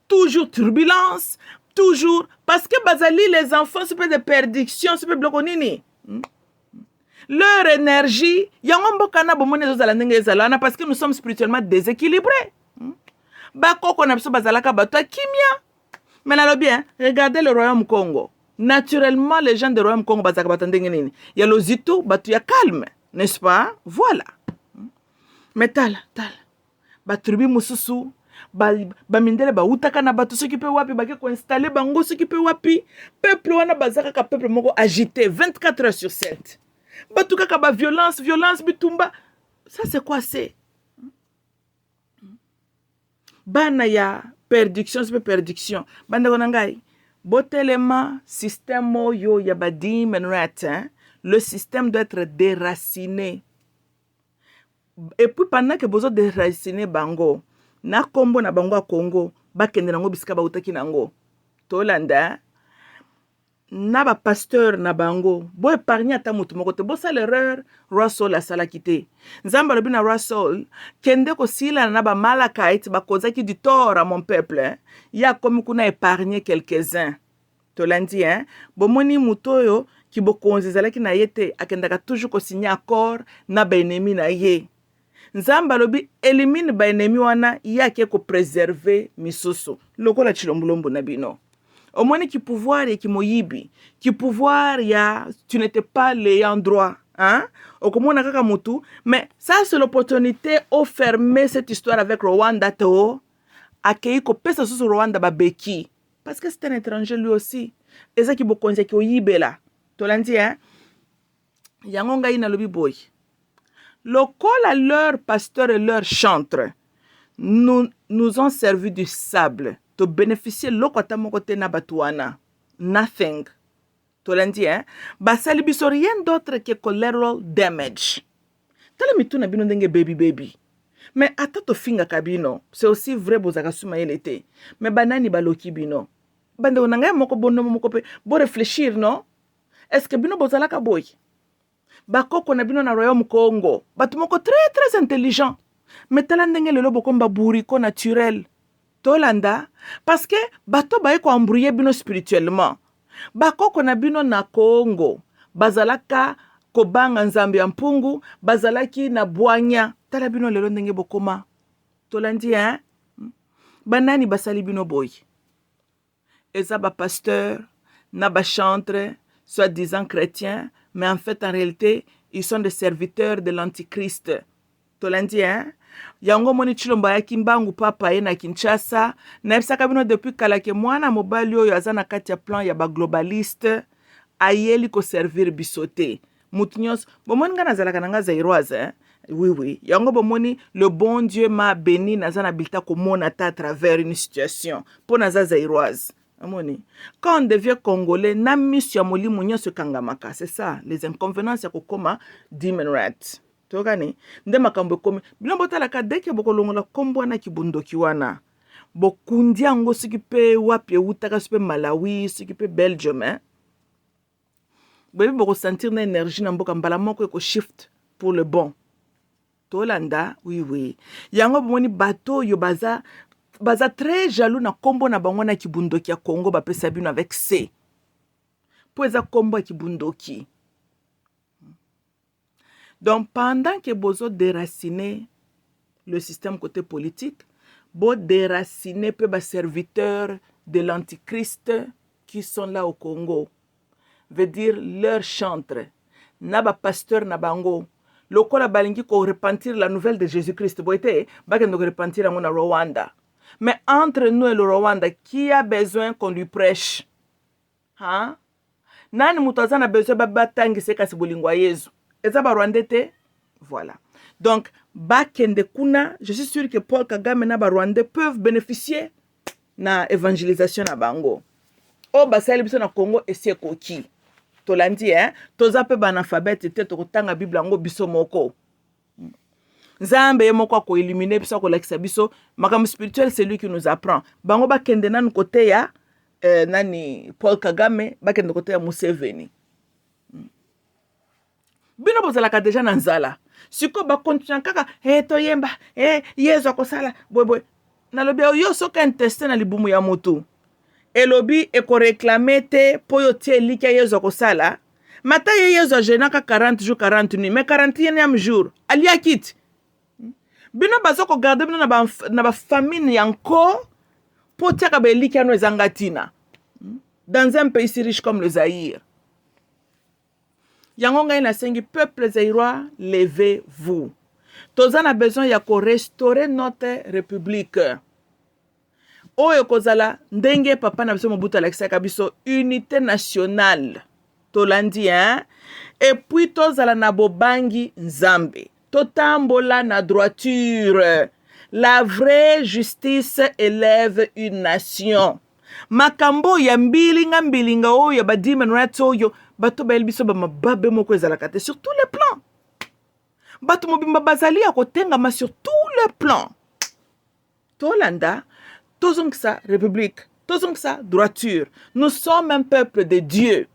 Toujours turbulence, toujours parce que bazali les enfants c'est pas de perdition, c'est pas bloconini. Leur énergie, yango mbokana bomone zozala ndenge ezala parce que nous sommes spirituellement déséquilibrés. Ba koko na biso bazalaka bato kimia. Mais nalo bien, regardez le royaume Congo. Naturellement les gens du royaume Congo bazaka batandenge nini. Ya lozito batu ya calme, n'est-ce pas? Voilà. Mais tala ba tribu mususu ba mindele ba utaka na bato soki pe wapi ba ke ko installer bango soki pe wapi peuple wana bazaka ka peuple moko agité 24 heures sur 7 bato kaka ba violence bitumba ça c'est quoi c'est bana ya perdiction c'est perdiction banda kona ngai botelema système oyo ya ba demon rights le système doit être déraciné. Et puis pendant que bozo déraciner bango na kombo na bango a Congo bakende nango bisika ba utaki nango tolanda na ba pasteur na bango bo épargner ata mutu moko te bo sa l'erreur Russell a sala kité nzamba lobi na Russell kende ko sila na ba malakite ba kozaki du tort à mon peuple ya komi kuna épargner quelques-uns tolandi bo moni mutoyo ki bo konzezala ki na yete akendaka toujours ko signer accord na ba ennemi na ye. Nzamba lobi élimine ba ennemi wana yake ko préserver misusu lokola chilombulombo na bino omoni ki pouvoir ya ki moyibi ki pouvoir ya tu n'étais pas l'ayant droit okomona kaka mutu mais ça c'est l'opportunité offerte cette histoire avec Rwanda to akei ko pesa susu Rwanda ba beki parce que c'est un étranger lui aussi ezaki bokonzi ki oyibela tolandi yango ngai na lobi boy. Lokola leur pasteur et leur chantre nous ont servi du sable to bénéficier lokota mokote na batuana nothing tolandi basali biso rien d'autre que collateral damage tala mituna bino ndenge baby mais ata to finga kabino c'est aussi vrai bozaka suma yelete mais banani baloki bino bande onanga moko bono moko pe bo réfléchir non est-ce que bino bozalaka boy bakoko na bino na royaume Congo batu moko très intelligent mais tala ndenge lelo bokomba buriko naturel tolanda parce que bato baye ko embrouiller bino spirituellement bakoko na bino na Congo bazalaka kobanga nzambe ya mpungu bazalaki na bwanya tala bino lelo ndenge bokoma tolandi banani basali bino boy eza ba pasteur na ba chantre soi-disant chrétien mais en fait, en réalité, ils sont des serviteurs de l'Antichrist. Tolandi, hein? Yango moni chilombo ya kimbangu papa ye na Kinshasa. Na ebisaka bino depuis kalake mwana mobali oyo aza na kati ya plan ya ba globaliste ayeli ko servir bisote. Mutnyos, bomoni nga nazalaka na nga zairoise, hein? Oui, oui. Yango bomoni, le bon Dieu m'a béni naza na bilta ko mona ta à travers une situation. Po naza zairoise. Amoni. Quand on devient congolais, na misu ya molimo nyonso kangamaka. C'est ça, les inconvénients ya kokoma demon rat. Tokani nde makambo komi bino botalaka deke bokolongola kombo na kibundoki wana bokundi yango soki pe wapi eutaka soki pe Malawi soki pe Belgium, hein? Boyebi bokosentir na énergie na mboka mbala moko eko shift pour le bon. Tolanda, oui, oui. Yango bomoni bato yo baza très jaloux na kombo na bango na kibundoki ya Congo bapesa bino avec C. Po eza kombo ya kibundoki. Donc, pendant que bozo déraciner le système côté politique, bo déraciner peu bas serviteurs de l'Antichrist qui sont là au Congo. Veut dire leur chantre. Na ba pasteur na bango. Loko la balingi ko repentir la nouvelle de Jésus-Christ. Boite, bakendo ko repentir en Rwanda. Mais entre nous et le Rwanda, qui a besoin qu'on lui prêche? Hein? Nani mutazana besoin babatangi se kasi bolingwa Yesu. Eza ba Rwandais. Voilà. Donc, bakende kuna, je suis sûr que Paul Kagame na ba Rwandais peuvent bénéficier na évangélisation na bango. O basali biso na Congo esi koki. Tolandi, hein? Toza pe banalphabète te tokotanga Bible yango biso moko. Nzambe ye moko ko éliminer biso ko lakisa biso makambo spirituel, c'est lui qui nous apprend. Bango bakende nan côté ya nani Paul Kagame, bakende côté ya Museveni. Bino bozalaka deja na nzala. Siko ba continue kaka toyemba Yesu akosala boy. Nalobi yo soka intestin na libumu ya motu. Elobi eko réclamer te po yo tie lika Yesu akosala. Mata ye Yesu ajenaka 40 jours 40 nuits, mais 41e jour ali akit. Bino bazoko garder bino na ba famine yanko po tiaka ba lika no ezangatina. Dans un pays si riche comme le Zaïre. Yango ngai na sengi peuple zaïrois, levez-vous. Toza na besoin ya ko restaurer notre république. Oyo kozala ndenge papa na biso Mobutu alakisaka biso unité nationale. Tolandi, hein? Et puis tozala na bobangi nzambe. Totambola na droiture. La vraie justice élève une nation. Makambo ya mbilinga oyo ba demon rats oyo bato ba elbiso ba mababe moko ezalaka te sur tous les plans. Bato mobimba bazali ya kotengama sur tous les plans. Tolanda, tozongisa république, tozongisa droiture. Nous sommes un peuple de Dieu.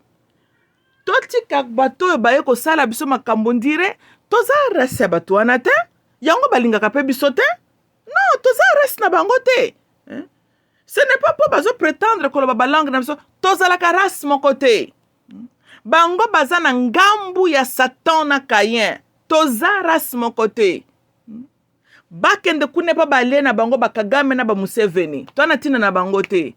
Totika bato ba yeko sala biso makambo ndire, toza rase bato wana te. Yango balingaka pe biso te. Non, toza rase na bango te. Ce n'est pas pour bazo prétendre que le langue na biso tozalaka race mon côté. Bango baza na ngambu ya Satan na Caïn. Toza race mon côté. Bakende kune pa bale na bango ba Kagame na ba Museveni. Toana tina na bango te.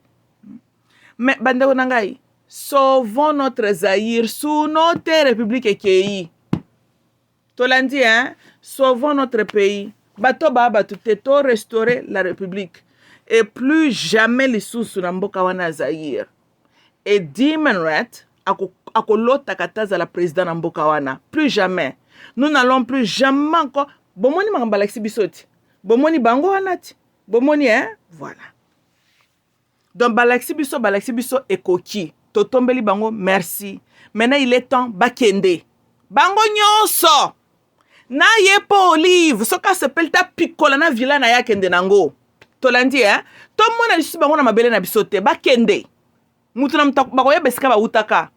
Mais bandeko na ngai, sauvons notre Zaïre sous notre république ekei. Tolandi, hein? Sauvons notre pays. Bato ba batute to restaurer la république. Et plus jamais les sous na mboka wana Zaïre. Et demon rat akolota kataza la président na mboka wana. Plus jamais. Nous n'allons plus jamais encore. Bomoni makambalaksi bisoti. Bomoni bango wanati. Bomoni, hein? Voilà. Donc balaksi biso ekoki. Totombeli bango, merci. Maintenant il est temps bakende. Bango nyonso. Na yepo olive. Soka sepel ta pikola na villa na ya kende nango. Tolandi, hein? Tout le monde a dit bango na mabele na bisote. Bakende. Mutu na mtako bako ya besika ba utaka.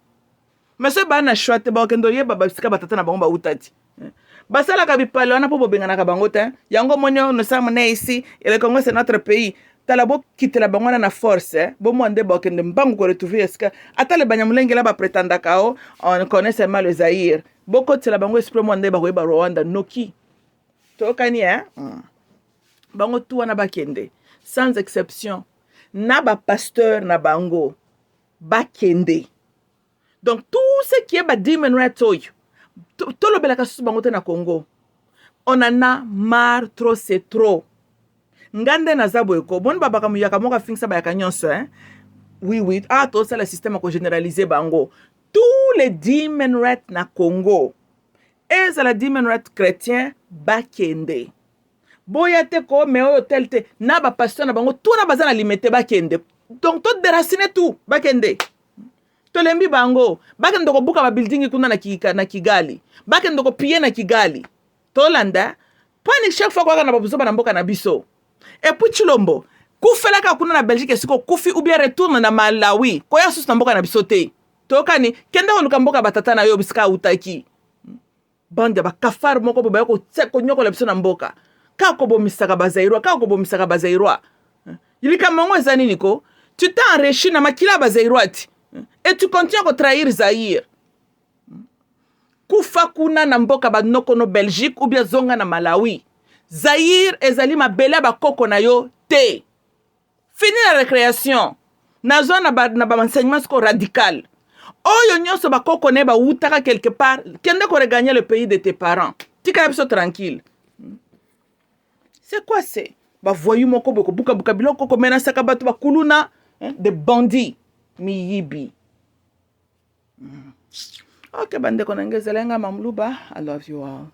Monsieur ba na shwate ba kendo ye ba besika batata na bango ba utati. Basala ka bipalo na po bobengana ka bango te. Yango monyo no sama na ici et le Congo c'est notre pays. Talabo quitte la bango na force, bo mwande ba kende mbangu ko retrouver eska. Ata le banyamulenge la ba prétenda kao, on connaît seulement le Zaïre. Boko tela bango esprit mwande ba ko ba Rwanda noki. Tokani, hein? Bango tout wana bakende sans exception na ba pasteur na bango bakende Donc tout ce qui est ba human rights oyo tolobelaka susu bango te na Congo. On en a marre, trop c'est trop. Ngande na zaboyeko bon babaka muyaka moka fingsa ba yaka nyonso hein. Oui tout ça le système ko généraliser bango. Tous les human rights na Congo et ça la human rights chrétien bakende. Boya te ko me oyo tel te na ba pasteur na bango tout na bazana limité bakende. Donc tout déraciner tout bakende. Tolembi bango bakende ko buka ba building kuna na Kigali. Bakende ko piller na Kigali. Tolanda pani chaque fois kwa na babuzo na mboka na biso. Et puis Chilombo kufelaka kuna na Belgique siko kufi ou bien retourne na Malawi koya susu na mboka na biso te. Tokani kenda oluka mboka batata na yo bisika utaki. Bande ba kafar moko boba ko tseko nyoko la biso na mboka. Kako bomisaka bazairwa, kako bomisaka bazairwa. Ilika mongo ezani niko, tu t'es enrichi na makila bazairwa ti. Et tu continues à trahir Zaïre. Kufa kuna na mboka ba noko no Belgique ou bien zonga na Malawi. Zaïre ezali mabele ba koko na yo te. Fini la récréation. Na zona ba enseignement radical. Oyo nyonso ba koko ne ba utaka quelque part, kende ko regagner le pays de tes parents. Tika biso tranquille. C'est quoi c'est? Ba voyou moko boko buka buka biloko ko mena saka batu ba kuluna de bandits miyibi. Ok bande ko nangezela nga mamluba. I love you all.